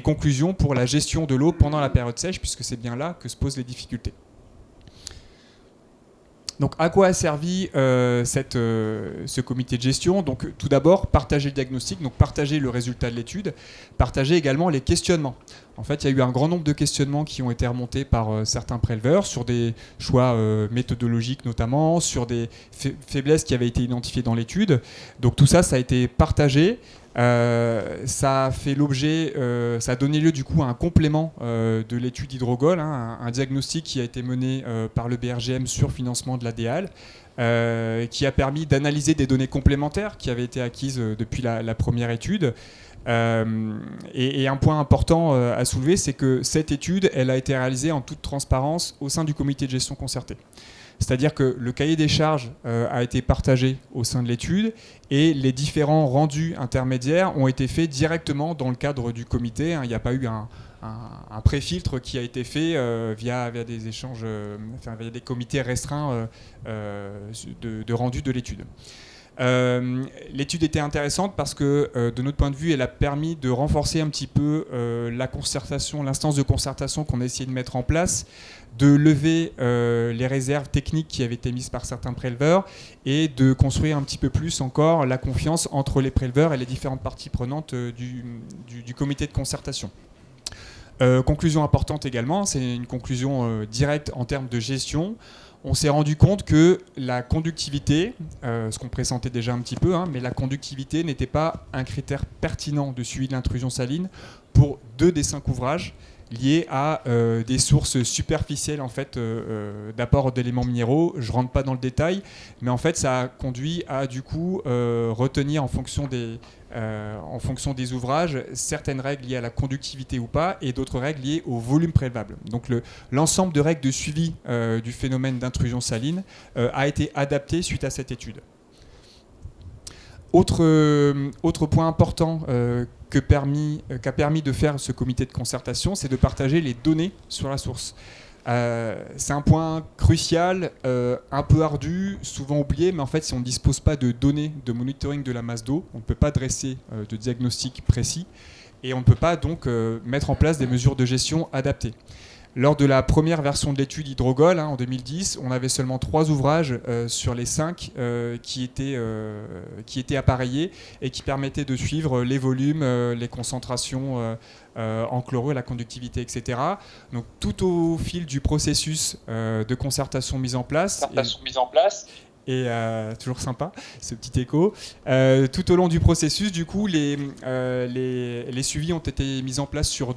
conclusions pour la gestion de l'eau pendant la période sèche, puisque c'est bien là que se posent les difficultés. Donc, à quoi a servi ce comité de gestion ? Donc, tout d'abord, partager le diagnostic, donc partager le résultat de l'étude, partager également les questionnements. En fait, il y a eu un grand nombre de questionnements qui ont été remontés par certains préleveurs sur des choix méthodologiques notamment, sur des faiblesses qui avaient été identifiées dans l'étude. Donc, tout ça, ça a été partagé. Ça a fait l'objet, ça a donné lieu du coup à un complément de l'étude Hydrogol, hein, un diagnostic qui a été mené par le BRGM sur financement de la DEAL, qui a permis d'analyser des données complémentaires qui avaient été acquises depuis la première étude. Et un point important à soulever, c'est que cette étude, elle a été réalisée en toute transparence au sein du comité de gestion concerté. C'est-à-dire que le cahier des charges a été partagé au sein de l'étude et les différents rendus intermédiaires ont été faits directement dans le cadre du comité. Il n'y a pas eu un pré-filtre qui a été fait via des échanges, via des comités restreints de rendu de l'étude. L'étude était intéressante parce que, de notre point de vue, elle a permis de renforcer un petit peu la concertation, l'instance de concertation qu'on a essayé de mettre en place, de lever les réserves techniques qui avaient été mises par certains préleveurs et de construire un petit peu plus encore la confiance entre les préleveurs et les différentes parties prenantes du comité de concertation. Conclusion importante également, c'est une conclusion directe en termes de gestion. On s'est rendu compte que la conductivité, ce qu'on pressentait déjà un petit peu, mais la conductivité n'était pas un critère pertinent de suivi de l'intrusion saline pour 2 des 5 ouvrages liés à des sources superficielles en fait, d'apport d'éléments minéraux. Je ne rentre pas dans le détail, mais en fait ça a conduit à du coup retenir en fonction des ouvrages certaines règles liées à la conductivité ou pas et d'autres règles liées au volume prélevable. Donc l'ensemble de règles de suivi du phénomène d'intrusion saline a été adapté suite à cette étude. Autre point important qu'a permis de faire ce comité de concertation, c'est de partager les données sur la source. C'est un point crucial, un peu ardu, souvent oublié, mais en fait, si on ne dispose pas de données de monitoring de la masse d'eau, on ne peut pas dresser de diagnostic précis et on ne peut pas donc mettre en place des mesures de gestion adaptées. Lors de la première version de l'étude Hydrogol, en 2010, on avait seulement 3 ouvrages sur les 5 qui étaient appareillés et qui permettaient de suivre les volumes, les concentrations en chlorure, la conductivité, etc. Donc tout au fil du processus de concertation mis en place. Et toujours sympa, ce petit écho. Tout au long du processus, du coup, les suivis ont été mis en place sur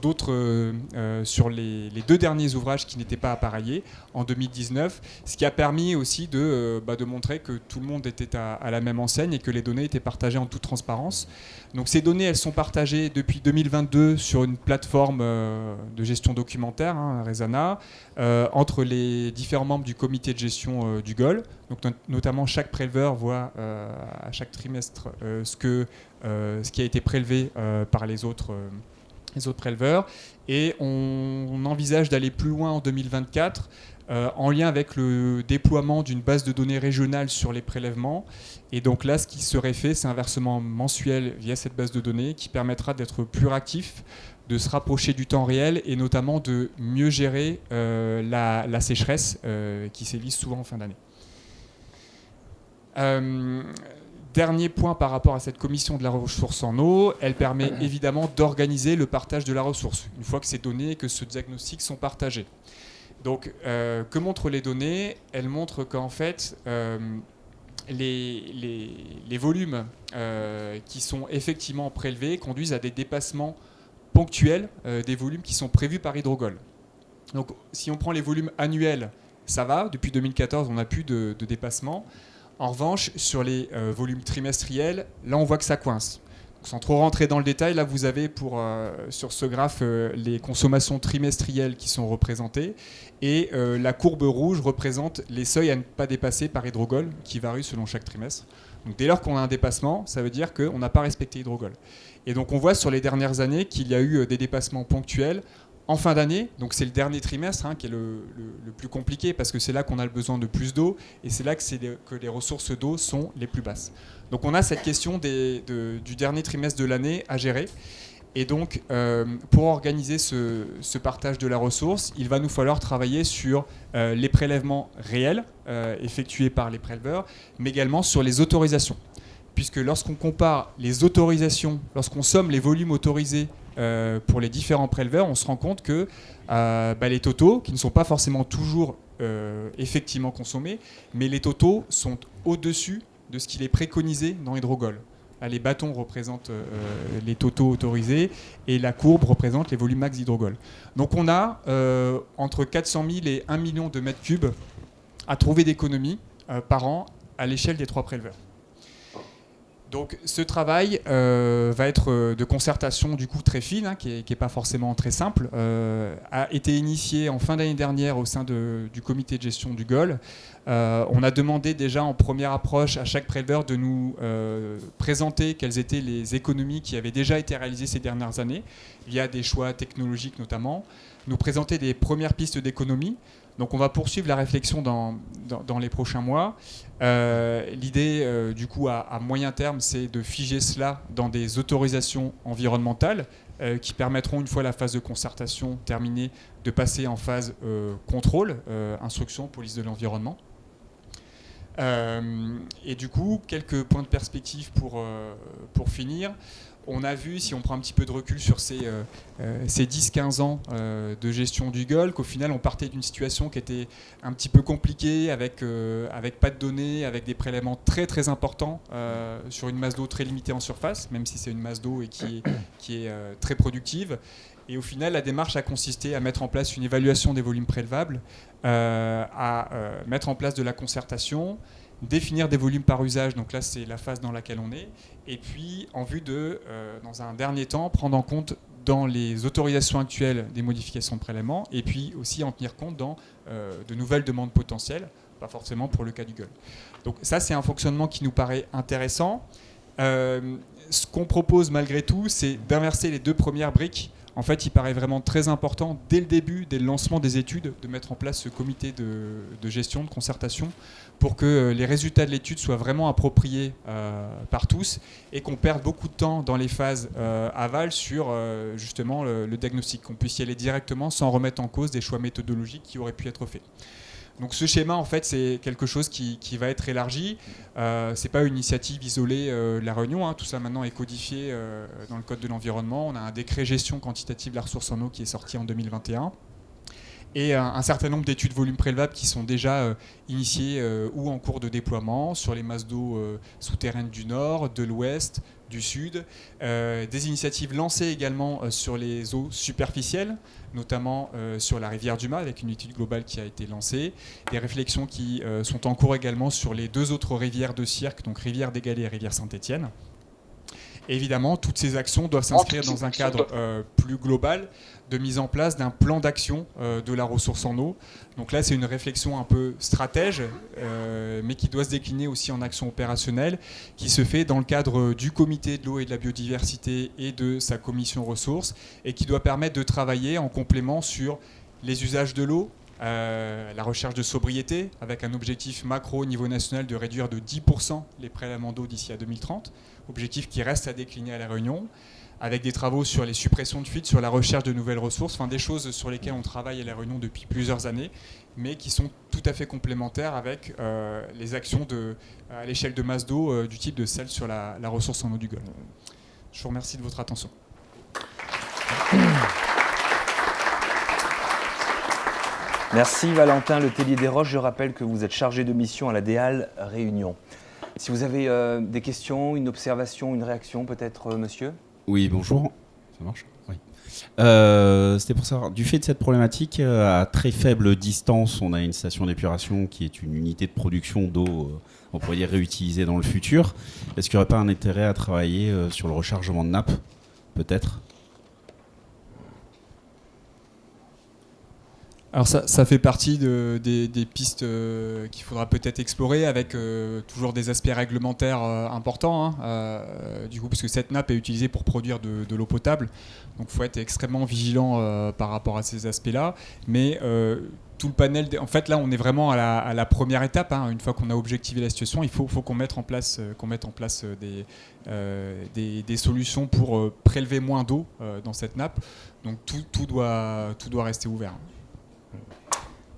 sur les 2 derniers ouvrages qui n'étaient pas appareillés en 2019, ce qui a permis aussi de montrer que tout le monde était à la même enseigne et que les données étaient partagées en toute transparence. Donc ces données, elles sont partagées depuis 2022 sur une plateforme de gestion documentaire, Resana, entre les différents membres du comité de gestion du GOL. Donc notamment, chaque préleveur voit à chaque trimestre ce qui a été prélevé par les autres préleveurs. Et on envisage d'aller plus loin en 2024 en lien avec le déploiement d'une base de données régionale sur les prélèvements. Et donc là, ce qui serait fait, c'est un versement mensuel via cette base de données qui permettra d'être plus réactif, de se rapprocher du temps réel et notamment de mieux gérer la sécheresse qui sévit souvent en fin d'année. Dernier point par rapport à cette commission de la ressource en eau, elle permet évidemment d'organiser le partage de la ressource, une fois que ces données et que ce diagnostic sont partagés. Donc, que montrent les données? Elles montrent qu'en fait, les volumes qui sont effectivement prélevés conduisent à des dépassements ponctuels des volumes qui sont prévus par Hydrogol. Donc, si on prend les volumes annuels, ça va. Depuis 2014, on n'a plus de dépassement. En revanche, sur les volumes trimestriels, là, on voit que ça coince. Donc, sans trop rentrer dans le détail, là, vous avez sur ce graphe les consommations trimestrielles qui sont représentées. Et la courbe rouge représente les seuils à ne pas dépasser par Hydrogol, qui varient selon chaque trimestre. Donc, dès lors qu'on a un dépassement, ça veut dire qu'on n'a pas respecté Hydrogol. Et donc, on voit sur les dernières années qu'il y a eu des dépassements ponctuels en fin d'année. Donc, c'est le dernier trimestre qui est le plus compliqué parce que c'est là qu'on a le besoin de plus d'eau et c'est là que les ressources d'eau sont les plus basses. Donc, on a cette question du dernier trimestre de l'année à gérer. Et donc, pour organiser ce partage de la ressource, il va nous falloir travailler sur les prélèvements réels effectués par les préleveurs, mais également sur les autorisations. Puisque lorsqu'on compare les autorisations, lorsqu'on somme les volumes autorisés pour les différents préleveurs, on se rend compte que les totaux, qui ne sont pas forcément toujours effectivement consommés, mais les totaux sont au-dessus de ce qu'il est préconisé dans Hydrogol. Là, les bâtons représentent les totaux autorisés et la courbe représente les volumes max d'Hydrogol. Donc on a entre 400 000 et 1 million de mètres cubes à trouver d'économies par an à l'échelle des 3 préleveurs. Donc ce travail va être de concertation du coup très fine, qui n'est pas forcément très simple, a été initié en fin d'année dernière au sein du comité de gestion du GOL. On a demandé déjà en première approche à chaque préleveur de nous présenter quelles étaient les économies qui avaient déjà été réalisées ces dernières années, via des choix technologiques notamment, nous présenter des premières pistes d'économie. Donc on va poursuivre la réflexion dans les prochains mois. L'idée, du coup, à moyen terme, c'est de figer cela dans des autorisations environnementales qui permettront, une fois la phase de concertation terminée, de passer en phase contrôle, instruction, police de l'environnement. Et du coup, quelques points de perspective pour finir. On a vu, si on prend un petit peu de recul sur ces 10-15 ans de gestion du GOL, qu'au final, on partait d'une situation qui était un petit peu compliquée, avec pas de données, avec des prélèvements très très importants sur une masse d'eau très limitée en surface, même si c'est une masse d'eau et qui est très productive. Et au final, la démarche a consisté à mettre en place une évaluation des volumes prélevables, à mettre en place de la concertation, définir des volumes par usage, donc là c'est la phase dans laquelle on est, et puis en vue de, dans un dernier temps, prendre en compte dans les autorisations actuelles des modifications de prélèvement, et puis aussi en tenir compte dans de nouvelles demandes potentielles, pas forcément pour le cas du GOL. Donc ça c'est un fonctionnement qui nous paraît intéressant. Ce qu'on propose malgré tout, c'est d'inverser les 2 premières briques. En fait, il paraît vraiment très important, dès le début, dès le lancement des études, de mettre en place ce comité de gestion, de concertation, pour que les résultats de l'étude soient vraiment appropriés par tous et qu'on perde beaucoup de temps dans les phases aval sur justement le diagnostic, qu'on puisse y aller directement sans remettre en cause des choix méthodologiques qui auraient pu être faits. Donc ce schéma, en fait, c'est quelque chose qui va être élargi. C'est pas une initiative isolée de La Réunion. Tout ça maintenant est codifié dans le Code de l'environnement. On a un décret gestion quantitative de la ressource en eau qui est sorti en 2021. Et un certain nombre d'études volumes prélevables qui sont déjà initiées ou en cours de déploiement sur les masses d'eau souterraines du nord, de l'ouest, du sud. Des initiatives lancées également sur les eaux superficielles, notamment sur la rivière du Mas, avec une étude globale qui a été lancée. Des réflexions qui sont en cours également sur les 2 autres rivières de Sierck, donc rivière des Galets et rivière Saint-Étienne. Et évidemment, toutes ces actions doivent s'inscrire dans un cadre plus global de mise en place d'un plan d'action de la ressource en eau. Donc là, c'est une réflexion un peu stratège, mais qui doit se décliner aussi en action opérationnelle, qui se fait dans le cadre du comité de l'eau et de la biodiversité et de sa commission ressources, et qui doit permettre de travailler en complément sur les usages de l'eau, la recherche de sobriété, avec un objectif macro au niveau national de réduire de 10% les prélèvements d'eau d'ici à 2030, objectif qui reste à décliner à La Réunion, avec des travaux sur les suppressions de fuites, sur la recherche de nouvelles ressources, enfin des choses sur lesquelles on travaille à La Réunion depuis plusieurs années, mais qui sont tout à fait complémentaires avec les actions à l'échelle de masse d'eau du type de celle sur la ressource en eau du Golfe. Je vous remercie de votre attention. Merci Valentin Letellier-Desroches. Je rappelle que vous êtes chargé de mission à la DEAL Réunion. Si vous avez des questions, une observation, une réaction peut-être, monsieur ? Oui, bonjour. Ça marche ? Oui. C'était pour savoir, du fait de cette problématique, à très faible distance, on a une station d'épuration qui est une unité de production d'eau, on pourrait dire réutilisée dans le futur. Est-ce qu'il n'y aurait pas un intérêt à travailler sur le rechargement de nappes, peut-être ? Alors ça fait partie des pistes qu'il faudra peut-être explorer avec toujours des aspects réglementaires importants, du coup, parce que cette nappe est utilisée pour produire de l'eau potable, donc il faut être extrêmement vigilant par rapport à ces aspects-là, mais tout le panel, en fait là on est vraiment à la première étape, une fois qu'on a objectivé la situation, il faut qu'on mette en place, des solutions pour prélever moins d'eau dans cette nappe, donc tout doit rester ouvert.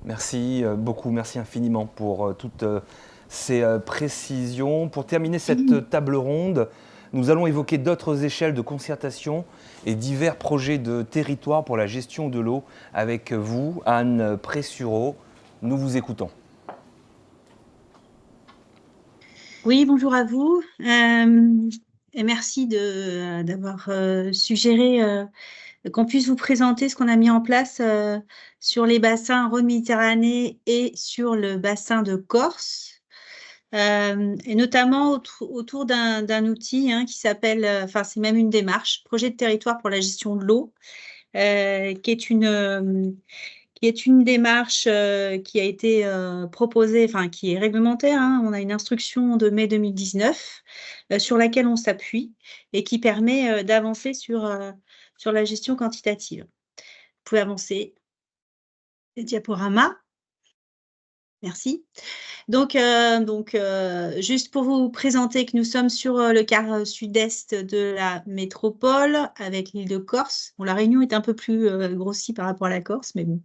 Merci beaucoup, merci infiniment pour toutes ces précisions. Pour terminer cette table ronde, nous allons évoquer d'autres échelles de concertation et divers projets de territoire pour la gestion de l'eau avec vous, Anne Pressureau. Nous vous écoutons. Oui, bonjour à vous. Et merci d'avoir suggéré qu'on puisse vous présenter ce qu'on a mis en place sur les bassins Rhône-Méditerranée et sur le bassin de Corse, et notamment autour d'un outil qui s'appelle, enfin c'est même une démarche, projet de territoire pour la gestion de l'eau, qui est une démarche qui a été proposée, enfin qui est réglementaire. On a une instruction de mai 2019 sur laquelle on s'appuie et qui permet d'avancer sur la gestion quantitative. Vous pouvez avancer les diaporamas. Merci. Donc, juste pour vous présenter que nous sommes sur le quart sud-est de la métropole avec l'île de Corse. Bon, la Réunion est un peu plus grossie par rapport à la Corse, mais bon.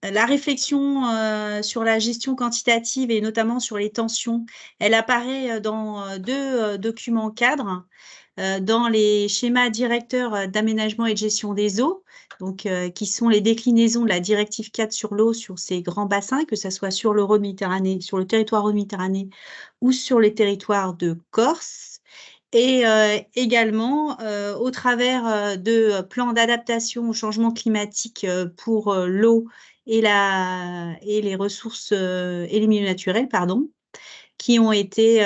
La réflexion sur la gestion quantitative et notamment sur les tensions, elle apparaît dans deux documents cadres. Dans les schémas directeurs d'aménagement et de gestion des eaux, donc, qui sont les déclinaisons de la directive 4 sur l'eau sur ces grands bassins, que ce soit sur le Rhône-Méditerranée, sur le territoire Rhône-Méditerranée ou sur les territoires de Corse. Et également, au travers de plans d'adaptation au changement climatique pour l'eau et les ressources et les milieux naturels, qui ont été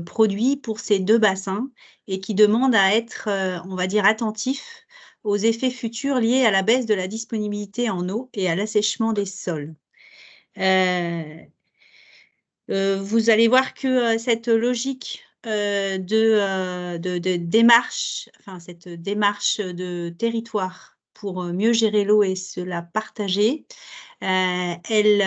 produits pour ces deux bassins et qui demandent à être, on va dire, attentifs aux effets futurs liés à la baisse de la disponibilité en eau et à l'assèchement des sols. Vous allez voir que cette logique de démarche, enfin cette démarche de territoire pour mieux gérer l'eau et se la partager, elle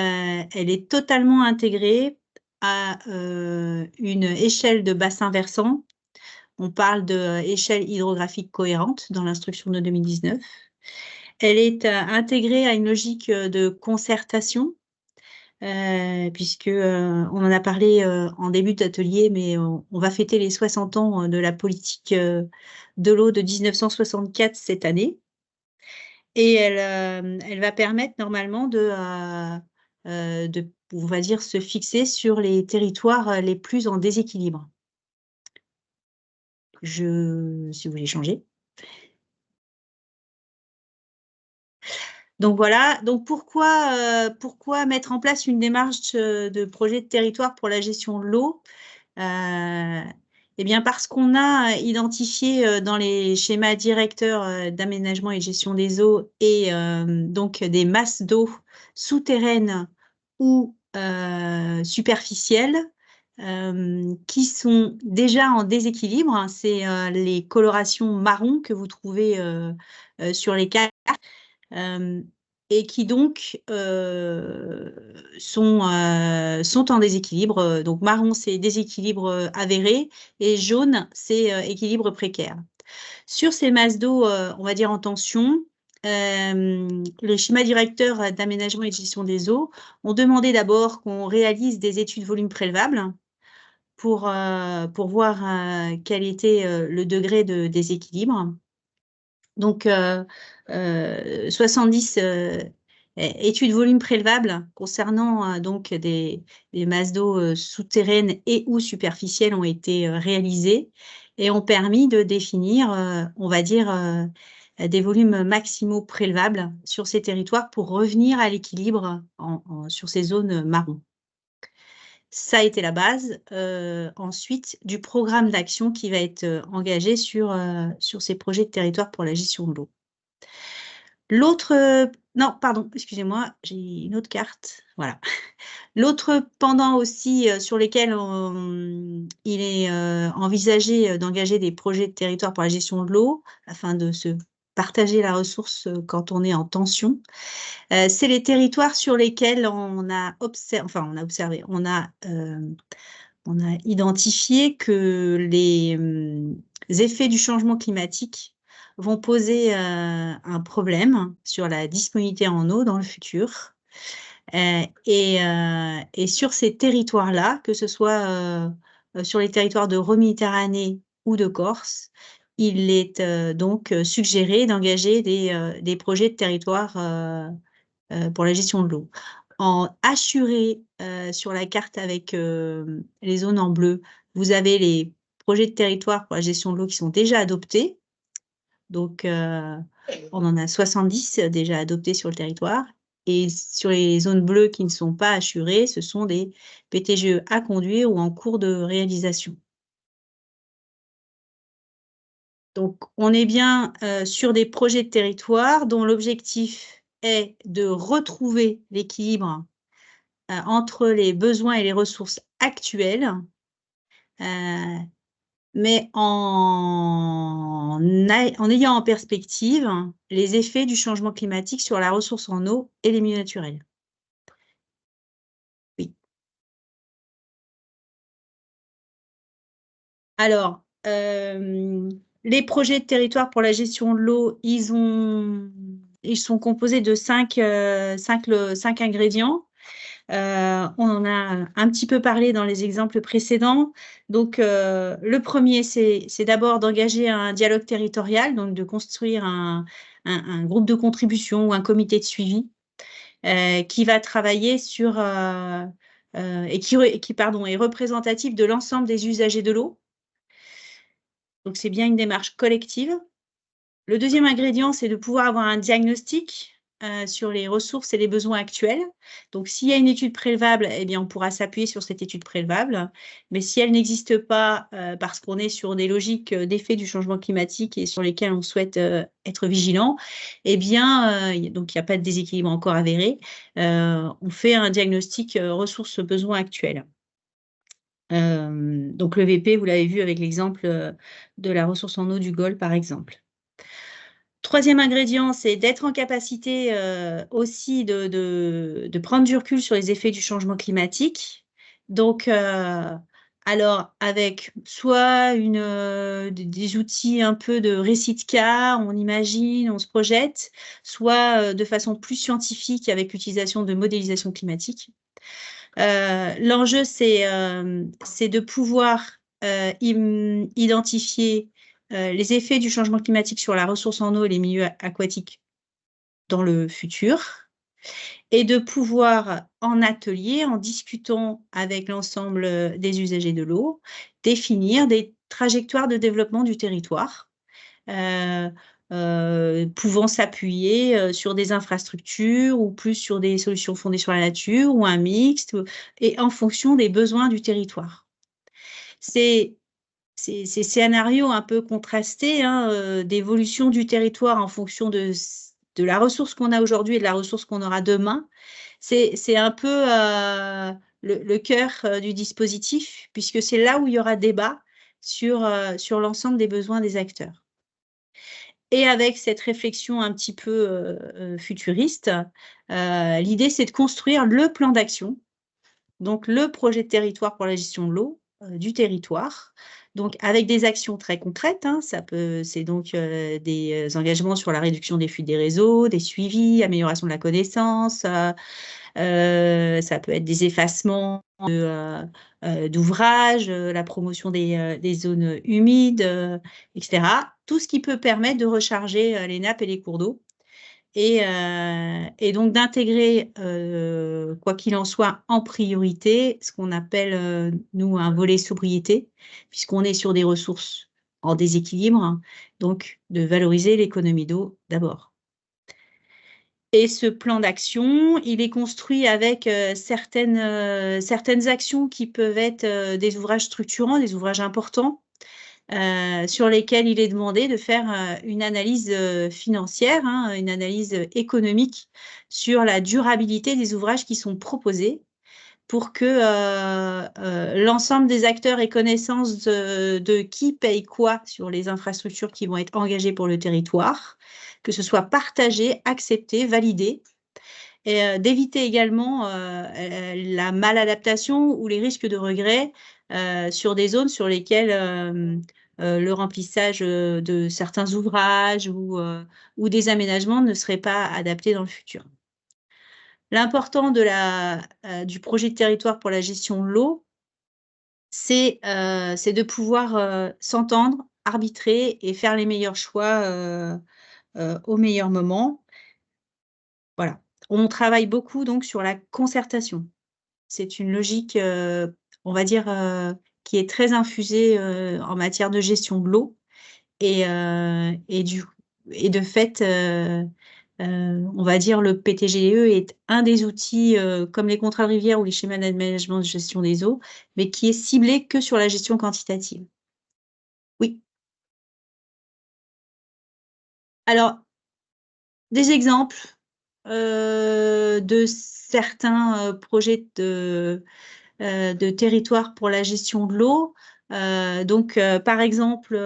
est totalement intégrée à une échelle de bassin versant. On parle d'échelle hydrographique cohérente dans l'instruction de 2019. Elle est intégrée à une logique de concertation, puisque on en a parlé en début d'atelier, mais on va fêter les 60 ans de la politique de l'eau de 1964 cette année. Et elle va permettre normalement de on va dire, se fixer sur les territoires les plus en déséquilibre. Si vous voulez changer. Donc voilà, donc pourquoi mettre en place une démarche de projet de territoire pour la gestion de l'eau ? Eh bien parce qu'on a identifié dans les schémas directeurs d'aménagement et de gestion des eaux et donc des masses d'eau souterraines ou superficielles qui sont déjà en déséquilibre. C'est les colorations marron que vous trouvez sur les cartes. et qui donc sont en déséquilibre. Donc marron, c'est déséquilibre avéré, et jaune, c'est équilibre précaire. Sur ces masses d'eau, on va dire en tension, le schéma directeur d'aménagement et de gestion des eaux ont demandé d'abord qu'on réalise des études volume prélevables pour voir quel était le degré de déséquilibre. Donc, 70 études volume prélevables concernant donc des masses d'eau souterraines et ou superficielles ont été réalisées et ont permis de définir, on va dire, des volumes maximaux prélevables sur ces territoires pour revenir à l'équilibre sur ces zones marron. Ça a été la base ensuite du programme d'action qui va être engagé sur ces projets de territoire pour la gestion de l'eau. Non, pardon, excusez-moi, j'ai une autre carte. Voilà. L'autre pendant aussi sur lesquels il est envisagé d'engager des projets de territoire pour la gestion de l'eau afin de se partager la ressource quand on est en tension. C'est les territoires sur lesquels on a identifié que les effets du changement climatique vont poser un problème sur la disponibilité en eau dans le futur. Et sur ces territoires-là, que ce soit sur les territoires de Méditerranée ou de Corse, il est donc suggéré d'engager des projets de territoire pour la gestion de l'eau. En assuré sur la carte avec les zones en bleu, vous avez les projets de territoire pour la gestion de l'eau qui sont déjà adoptés. Donc, on en a 70 déjà adoptés sur le territoire. Et sur les zones bleues qui ne sont pas assurées, ce sont des PTGE à conduire ou en cours de réalisation. Donc, on est bien sur des projets de territoire dont l'objectif est de retrouver l'équilibre entre les besoins et les ressources actuelles, mais en ayant en perspective les effets du changement climatique sur la ressource en eau et les milieux naturels. Oui. Alors, les projets de territoire pour la gestion de l'eau, ils sont composés de 5 ingrédients. On en a un petit peu parlé dans les exemples précédents. Donc, le premier, c'est d'abord d'engager un dialogue territorial, donc de construire un groupe de contribution ou un comité de suivi qui va travailler sur et qui est représentatif de l'ensemble des usagers de l'eau. Donc, c'est bien une démarche collective. Le deuxième ingrédient, c'est de pouvoir avoir un diagnostic sur les ressources et les besoins actuels. Donc, s'il y a une étude prélevable, eh bien, on pourra s'appuyer sur cette étude prélevable. Mais si elle n'existe pas, parce qu'on est sur des logiques d'effet du changement climatique et sur lesquelles on souhaite être vigilant, eh bien, donc il n'y a pas de déséquilibre encore avéré, on fait un diagnostic ressources-besoins actuels. Donc, le VP, vous l'avez vu avec l'exemple de la ressource en eau du Gol, par exemple. Troisième ingrédient, c'est d'être en capacité aussi de prendre du recul sur les effets du changement climatique. Donc, alors, avec soit des outils un peu de récit de cas, on imagine, on se projette, soit de façon plus scientifique avec l'utilisation de modélisation climatique. L'enjeu, c'est de pouvoir identifier les effets du changement climatique sur la ressource en eau et les milieux aquatiques dans le futur, et de pouvoir, en atelier, en discutant avec l'ensemble des usagers de l'eau, définir des trajectoires de développement du territoire, pouvant s'appuyer sur des infrastructures ou plus sur des solutions fondées sur la nature ou un mixte, et en fonction des besoins du territoire. Ces scénarios un peu contrastés d'évolution du territoire en fonction de la ressource qu'on a aujourd'hui et de la ressource qu'on aura demain, c'est un peu le cœur du dispositif, puisque c'est là où il y aura débat sur l'ensemble des besoins des acteurs. Et avec cette réflexion un petit peu futuriste, l'idée, c'est de construire le plan d'action, donc le projet de territoire pour la gestion de l'eau du territoire, donc avec des actions très concrètes. C'est donc des engagements sur la réduction des fuites des réseaux, des suivis, amélioration de la connaissance. Ça peut être des effacements d'ouvrages, la promotion des zones humides, etc. Tout ce qui peut permettre de recharger les nappes et les cours d'eau. Et donc d'intégrer, quoi qu'il en soit, en priorité, ce qu'on appelle, nous, un volet sobriété, puisqu'on est sur des ressources en déséquilibre, donc de valoriser l'économie d'eau d'abord. Et ce plan d'action, il est construit avec certaines actions qui peuvent être des ouvrages structurants, des ouvrages importants, sur lesquels il est demandé de faire une analyse financière, une analyse économique sur la durabilité des ouvrages qui sont proposés pour que l'ensemble des acteurs aient connaissance de qui paye quoi sur les infrastructures qui vont être engagées pour le territoire, que ce soit partagé, accepté, validé, et d'éviter également la maladaptation ou les risques de regret sur des zones sur lesquelles le remplissage de certains ouvrages ou des aménagements ne serait pas adapté dans le futur. L'important du projet de territoire pour la gestion de l'eau, c'est de pouvoir s'entendre, arbitrer et faire les meilleurs choix au meilleur moment. Voilà. On travaille beaucoup donc sur la concertation. C'est une logique, on va dire, qui est très infusée en matière de gestion de l'eau. Et de fait, on va dire le PTGE est un des outils comme les contrats de rivière ou les schémas d'aménagement de gestion des eaux, mais qui est ciblé que sur la gestion quantitative. Oui. Alors, des exemples de certains projets de territoire pour la gestion de l'eau. Par exemple,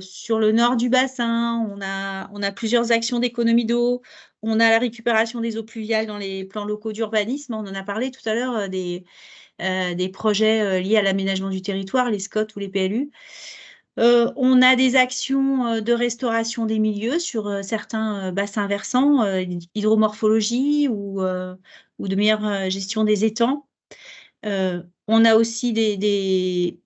sur le nord du bassin, on a plusieurs actions d'économie d'eau. On a la récupération des eaux pluviales dans les plans locaux d'urbanisme. On en a parlé tout à l'heure des projets liés à l'aménagement du territoire, les SCOT ou les PLU. On a des actions de restauration des milieux sur certains bassins versants, hydromorphologie ou de meilleure gestion des étangs. On a aussi des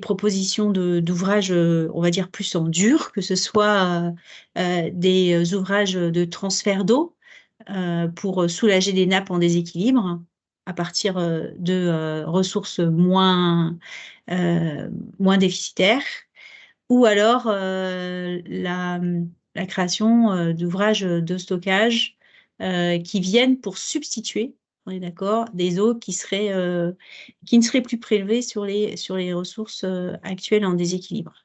propositions d'ouvrages, on va dire, plus en dur, que ce soit des ouvrages de transfert d'eau pour soulager des nappes en déséquilibre à partir de ressources moins déficitaires, ou alors la création d'ouvrages de stockage qui viennent pour substituer, on est d'accord, des eaux qui ne seraient plus prélevées sur les ressources actuelles en déséquilibre.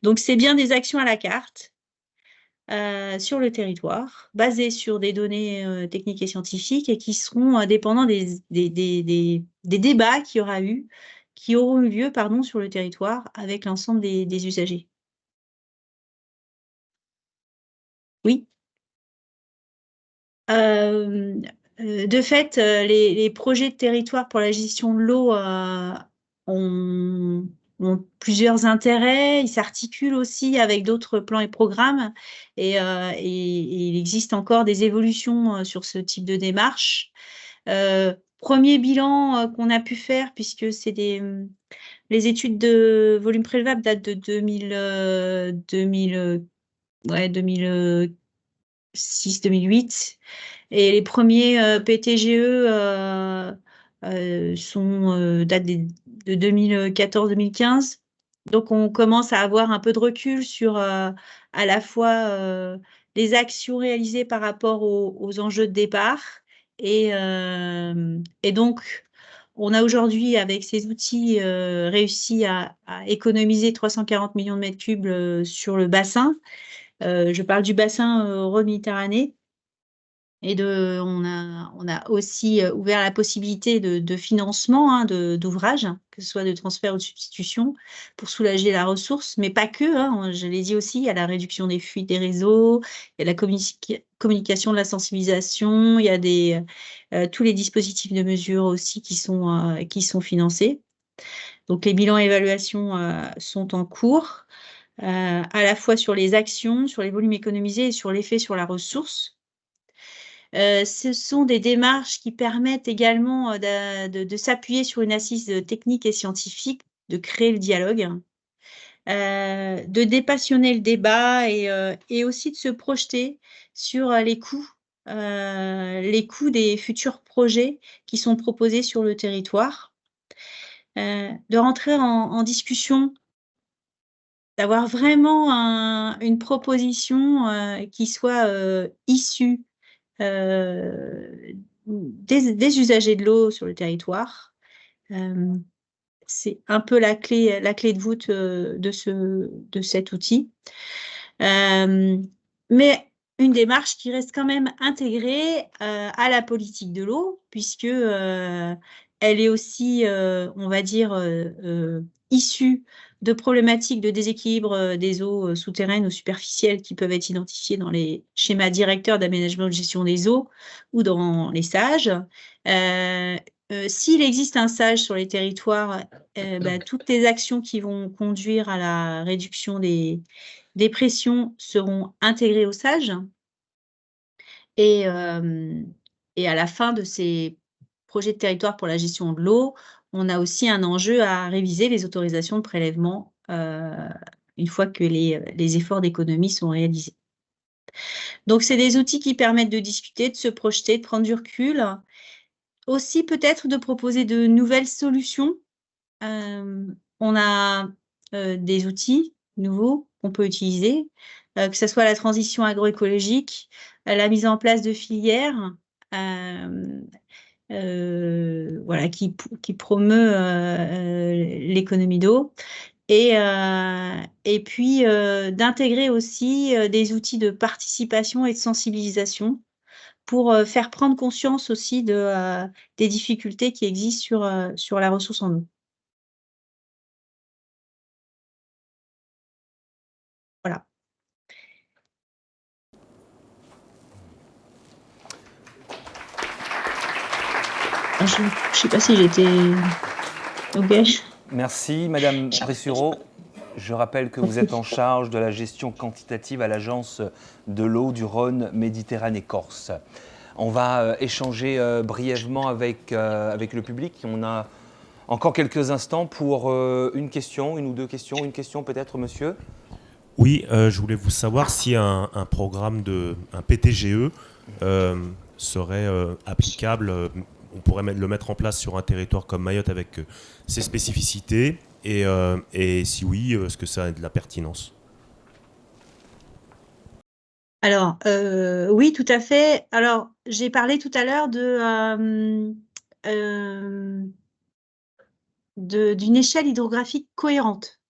Donc, c'est bien des actions à la carte sur le territoire, basées sur des données techniques et scientifiques et qui seront dépendants des débats qui auront eu lieu sur le territoire avec l'ensemble des usagers. Oui. De fait, les projets de territoire pour la gestion de l'eau ont plusieurs intérêts. Ils s'articulent aussi avec d'autres plans et programmes. Et il existe encore des évolutions sur ce type de démarche. Premier bilan qu'on a pu faire, puisque c'est les études de volume prélevable datent de 2006-2008. Et les premiers PTGE datent de 2014-2015. Donc, on commence à avoir un peu de recul sur à la fois les actions réalisées par rapport aux enjeux de départ. Et donc, on a aujourd'hui, avec ces outils, réussi à économiser 340 millions de mètres cubes sur le bassin. Je parle du bassin Rhône-Méditerranée. on a aussi ouvert la possibilité de financement d'ouvrages, que ce soit de transfert ou de substitution, pour soulager la ressource, mais pas que. Je l'ai dit aussi, il y a la réduction des fuites des réseaux, il y a la communication, de la sensibilisation, il y a tous les dispositifs de mesure aussi qui sont financés. Donc les bilans et évaluations sont en cours, à la fois sur les actions, sur les volumes économisés et sur l'effet sur la ressource. Ce sont des démarches qui permettent également de s'appuyer sur une assise technique et scientifique, de créer le dialogue, de dépassionner le débat et aussi de se projeter sur les coûts des futurs projets qui sont proposés sur le territoire, de rentrer en discussion, d'avoir vraiment une proposition qui soit issue des usagers de l'eau sur le territoire. C'est un peu la clé de voûte de cet outil. Mais une démarche qui reste quand même intégrée à la politique de l'eau, puisque elle est aussi, on va dire, issue de problématiques de déséquilibre des eaux souterraines ou superficielles qui peuvent être identifiées dans les schémas directeurs d'aménagement de gestion des eaux ou dans les SAGE. S'il existe un SAGE sur les territoires, toutes les actions qui vont conduire à la réduction des pressions seront intégrées au SAGE. Et à la fin de ces projets de territoire pour la gestion de l'eau, on a aussi un enjeu à réviser les autorisations de prélèvement une fois que les efforts d'économie sont réalisés. Donc, c'est des outils qui permettent de discuter, de se projeter, de prendre du recul. Aussi, peut-être de proposer de nouvelles solutions. On a des outils nouveaux qu'on peut utiliser, que ce soit la transition agroécologique, la mise en place de filières, qui promeut l'économie d'eau, et puis d'intégrer aussi des outils de participation et de sensibilisation pour faire prendre conscience aussi des difficultés qui existent sur la ressource en eau. Voilà. Je ne sais pas si j'étais OK. Merci, Madame Bressureau. Je rappelle que vous êtes en charge de la gestion quantitative à l'Agence de l'eau du Rhône Méditerranée-Corse. On va échanger brièvement avec le public. On a encore quelques instants pour une ou deux questions. Une question peut-être, monsieur ? Oui, je voulais vous savoir si un programme un PTGE serait applicable. On pourrait le mettre en place sur un territoire comme Mayotte avec ses spécificités et si oui, est-ce que ça a de la pertinence ? Alors, oui, tout à fait. Alors, j'ai parlé tout à l'heure d'une échelle hydrographique cohérente.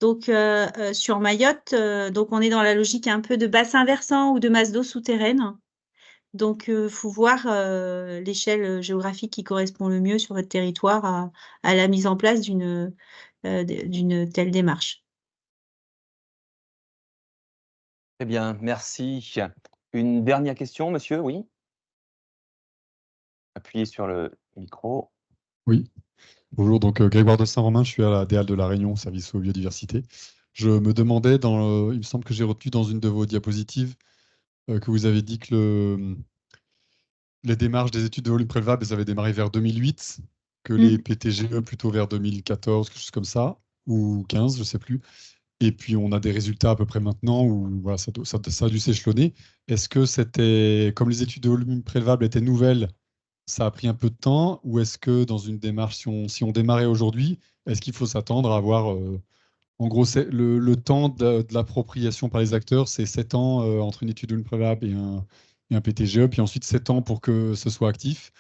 Donc, sur Mayotte, donc on est dans la logique un peu de bassin versant ou de masse d'eau souterraine. Donc, il faut voir l'échelle géographique qui correspond le mieux sur votre territoire à la mise en place d'une telle démarche. Très bien, merci. Une dernière question, monsieur, oui ? Appuyez sur le micro. Oui. Bonjour, donc Grégoire de Saint-Romain, je suis à la DEAL de La Réunion, service aux biodiversités. Je me demandais, il me semble que j'ai retenu dans une de vos diapositives que vous avez dit que les démarches des études de volume prélevable, elles avaient démarré vers 2008, que les PTGE plutôt vers 2014, quelque chose comme ça, ou 15, je ne sais plus. Et puis on a des résultats à peu près maintenant où voilà, ça a dû s'échelonner. Est-ce que c'était, comme les études de volume prélevable étaient nouvelles, ça a pris un peu de temps, ou est-ce que dans une démarche, si on démarrait aujourd'hui, est-ce qu'il faut s'attendre à avoir, en gros, le temps de l'appropriation par les acteurs, c'est 7 ans entre une étude de volume prélevable et un PTGE, puis ensuite 7 ans pour que ce soit actif,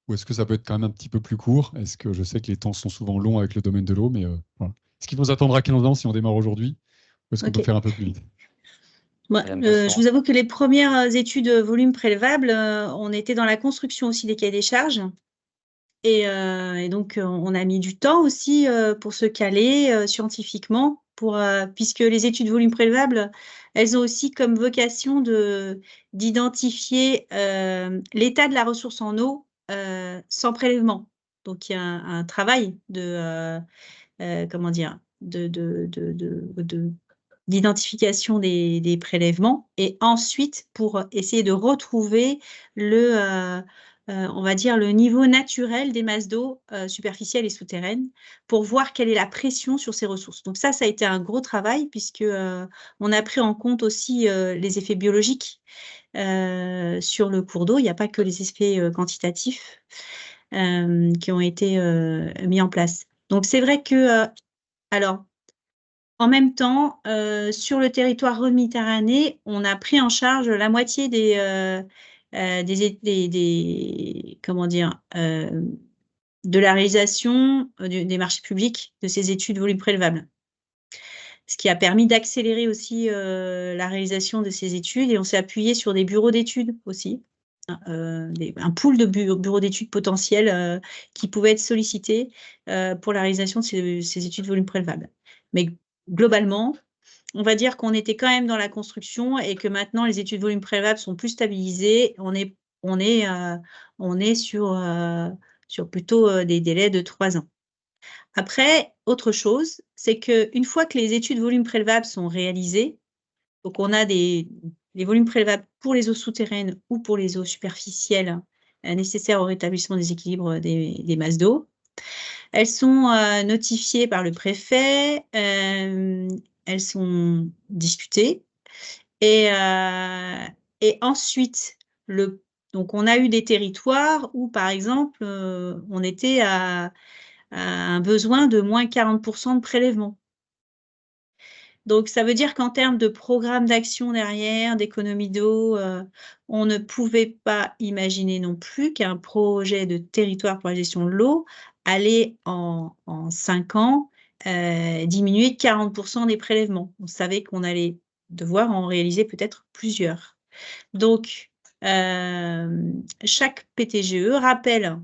ou est-ce que ça peut être quand même un petit peu plus court? Est-ce que je sais que les temps sont souvent longs avec le domaine de l'eau, mais voilà. Est-ce qu'il faut s'attendre à 15 ans si on démarre aujourd'hui, ou est-ce qu'on peut faire un peu plus vite? Moi, je vous avoue que les premières études volume prélevable, on était dans la construction aussi des cahiers des charges. Et donc, on a mis du temps aussi pour se caler scientifiquement, puisque les études volume prélevable, elles ont aussi comme vocation d'identifier l'état de la ressource en eau sans prélèvement. Donc, il y a un travail d'identification des prélèvements, et ensuite pour essayer de retrouver on va dire le niveau naturel des masses d'eau superficielles et souterraines, pour voir quelle est la pression sur ces ressources. Donc ça a été un gros travail, puisque on a pris en compte aussi les effets biologiques sur le cours d'eau. Il n'y a pas que les effets quantitatifs qui ont été mis en place. Donc c'est vrai que, alors, en même temps, sur le territoire méditerranéen, on a pris en charge la moitié de la réalisation des marchés publics de ces études volume prélevables. Ce qui a permis d'accélérer aussi la réalisation de ces études, et on s'est appuyé sur des bureaux d'études aussi, un pool de bureaux d'études potentiels qui pouvaient être sollicités pour la réalisation de ces études volume prélevables. Mais globalement, on va dire qu'on était quand même dans la construction, et que maintenant les études volume prélevables sont plus stabilisées. On est sur plutôt des délais de 3 ans. Après, autre chose, c'est qu'une fois que les études volume prélevables sont réalisées, donc on a les volumes prélevables pour les eaux souterraines ou pour les eaux superficielles nécessaires au rétablissement des équilibres des masses d'eau. Elles sont notifiées par le préfet, elles sont discutées, et ensuite, donc on a eu des territoires où, par exemple, on était à un besoin de moins 40% de prélèvement. Donc, ça veut dire qu'en termes de programme d'action derrière, d'économie d'eau, on ne pouvait pas imaginer non plus qu'un projet de territoire pour la gestion de l'eau allait en 5 ans diminuer 40% des prélèvements. On savait qu'on allait devoir en réaliser peut-être plusieurs. Donc, chaque PTGE rappelle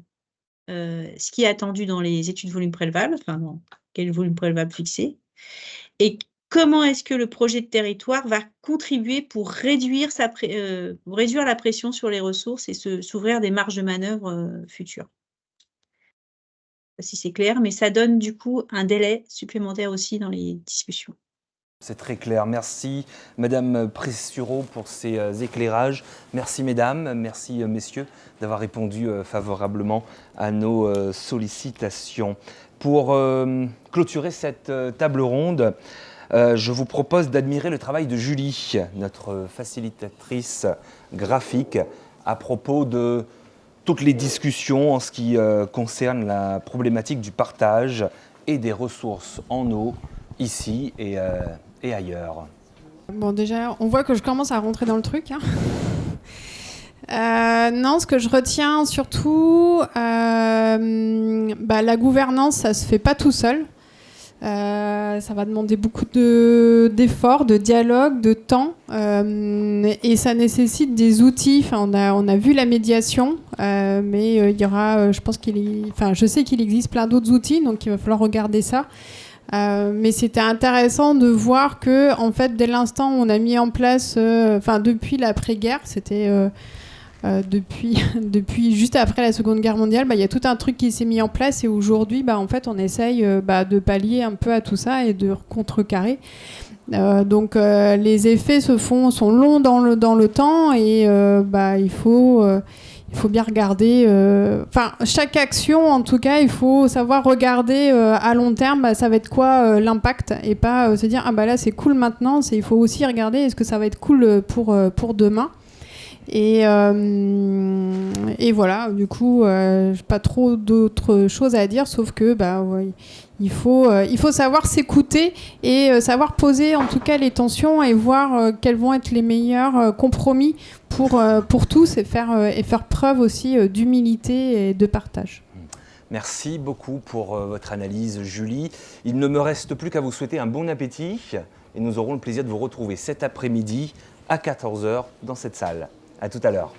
ce qui est attendu dans les études volume prélevable, enfin, dans quel volume prélevable fixé, et comment est-ce que le projet de territoire va contribuer pour réduire la pression sur les ressources et s'ouvrir des marges de manœuvre futures. Je ne sais pas si c'est clair, mais ça donne du coup un délai supplémentaire aussi dans les discussions. C'est très clair. Merci Madame Pressureau pour ces éclairages. Merci Mesdames, merci Messieurs d'avoir répondu favorablement à nos sollicitations. Pour clôturer cette table ronde, je vous propose d'admirer le travail de Julie, notre facilitatrice graphique, à propos de toutes les discussions en ce qui concerne la problématique du partage et des ressources en eau, ici et ailleurs. Bon, déjà, on voit que je commence à rentrer dans le truc. Hein. Non, ce que je retiens surtout, la gouvernance, ça se fait pas tout seul. Ça va demander beaucoup d'efforts, de dialogue, de temps, et ça nécessite des outils. Enfin, on a vu la médiation, mais il y aura, je sais qu'il existe plein d'autres outils, donc il va falloir regarder ça. Mais c'était intéressant de voir que, en fait, dès l'instant où on a mis en place, depuis l'après-guerre, c'était depuis juste après la Seconde Guerre mondiale, il y a tout un truc qui s'est mis en place, et aujourd'hui, en fait, on essaye de pallier un peu à tout ça et de contrecarrer. Donc, les effets sont longs dans le temps, et il faut bien regarder. Chaque action, en tout cas, il faut savoir regarder à long terme, ça va être quoi l'impact, et pas se dire là c'est cool maintenant. Il faut aussi regarder est-ce que ça va être cool pour demain. Et voilà, du coup, j'ai pas trop d'autres choses à dire, sauf que il faut savoir s'écouter et savoir poser en tout cas les tensions et voir quels vont être les meilleurs compromis pour tous, et faire preuve aussi d'humilité et de partage. Merci beaucoup pour votre analyse, Julie. Il ne me reste plus qu'à vous souhaiter un bon appétit, et nous aurons le plaisir de vous retrouver cet après-midi à 14 h dans cette salle. À tout à l'heure.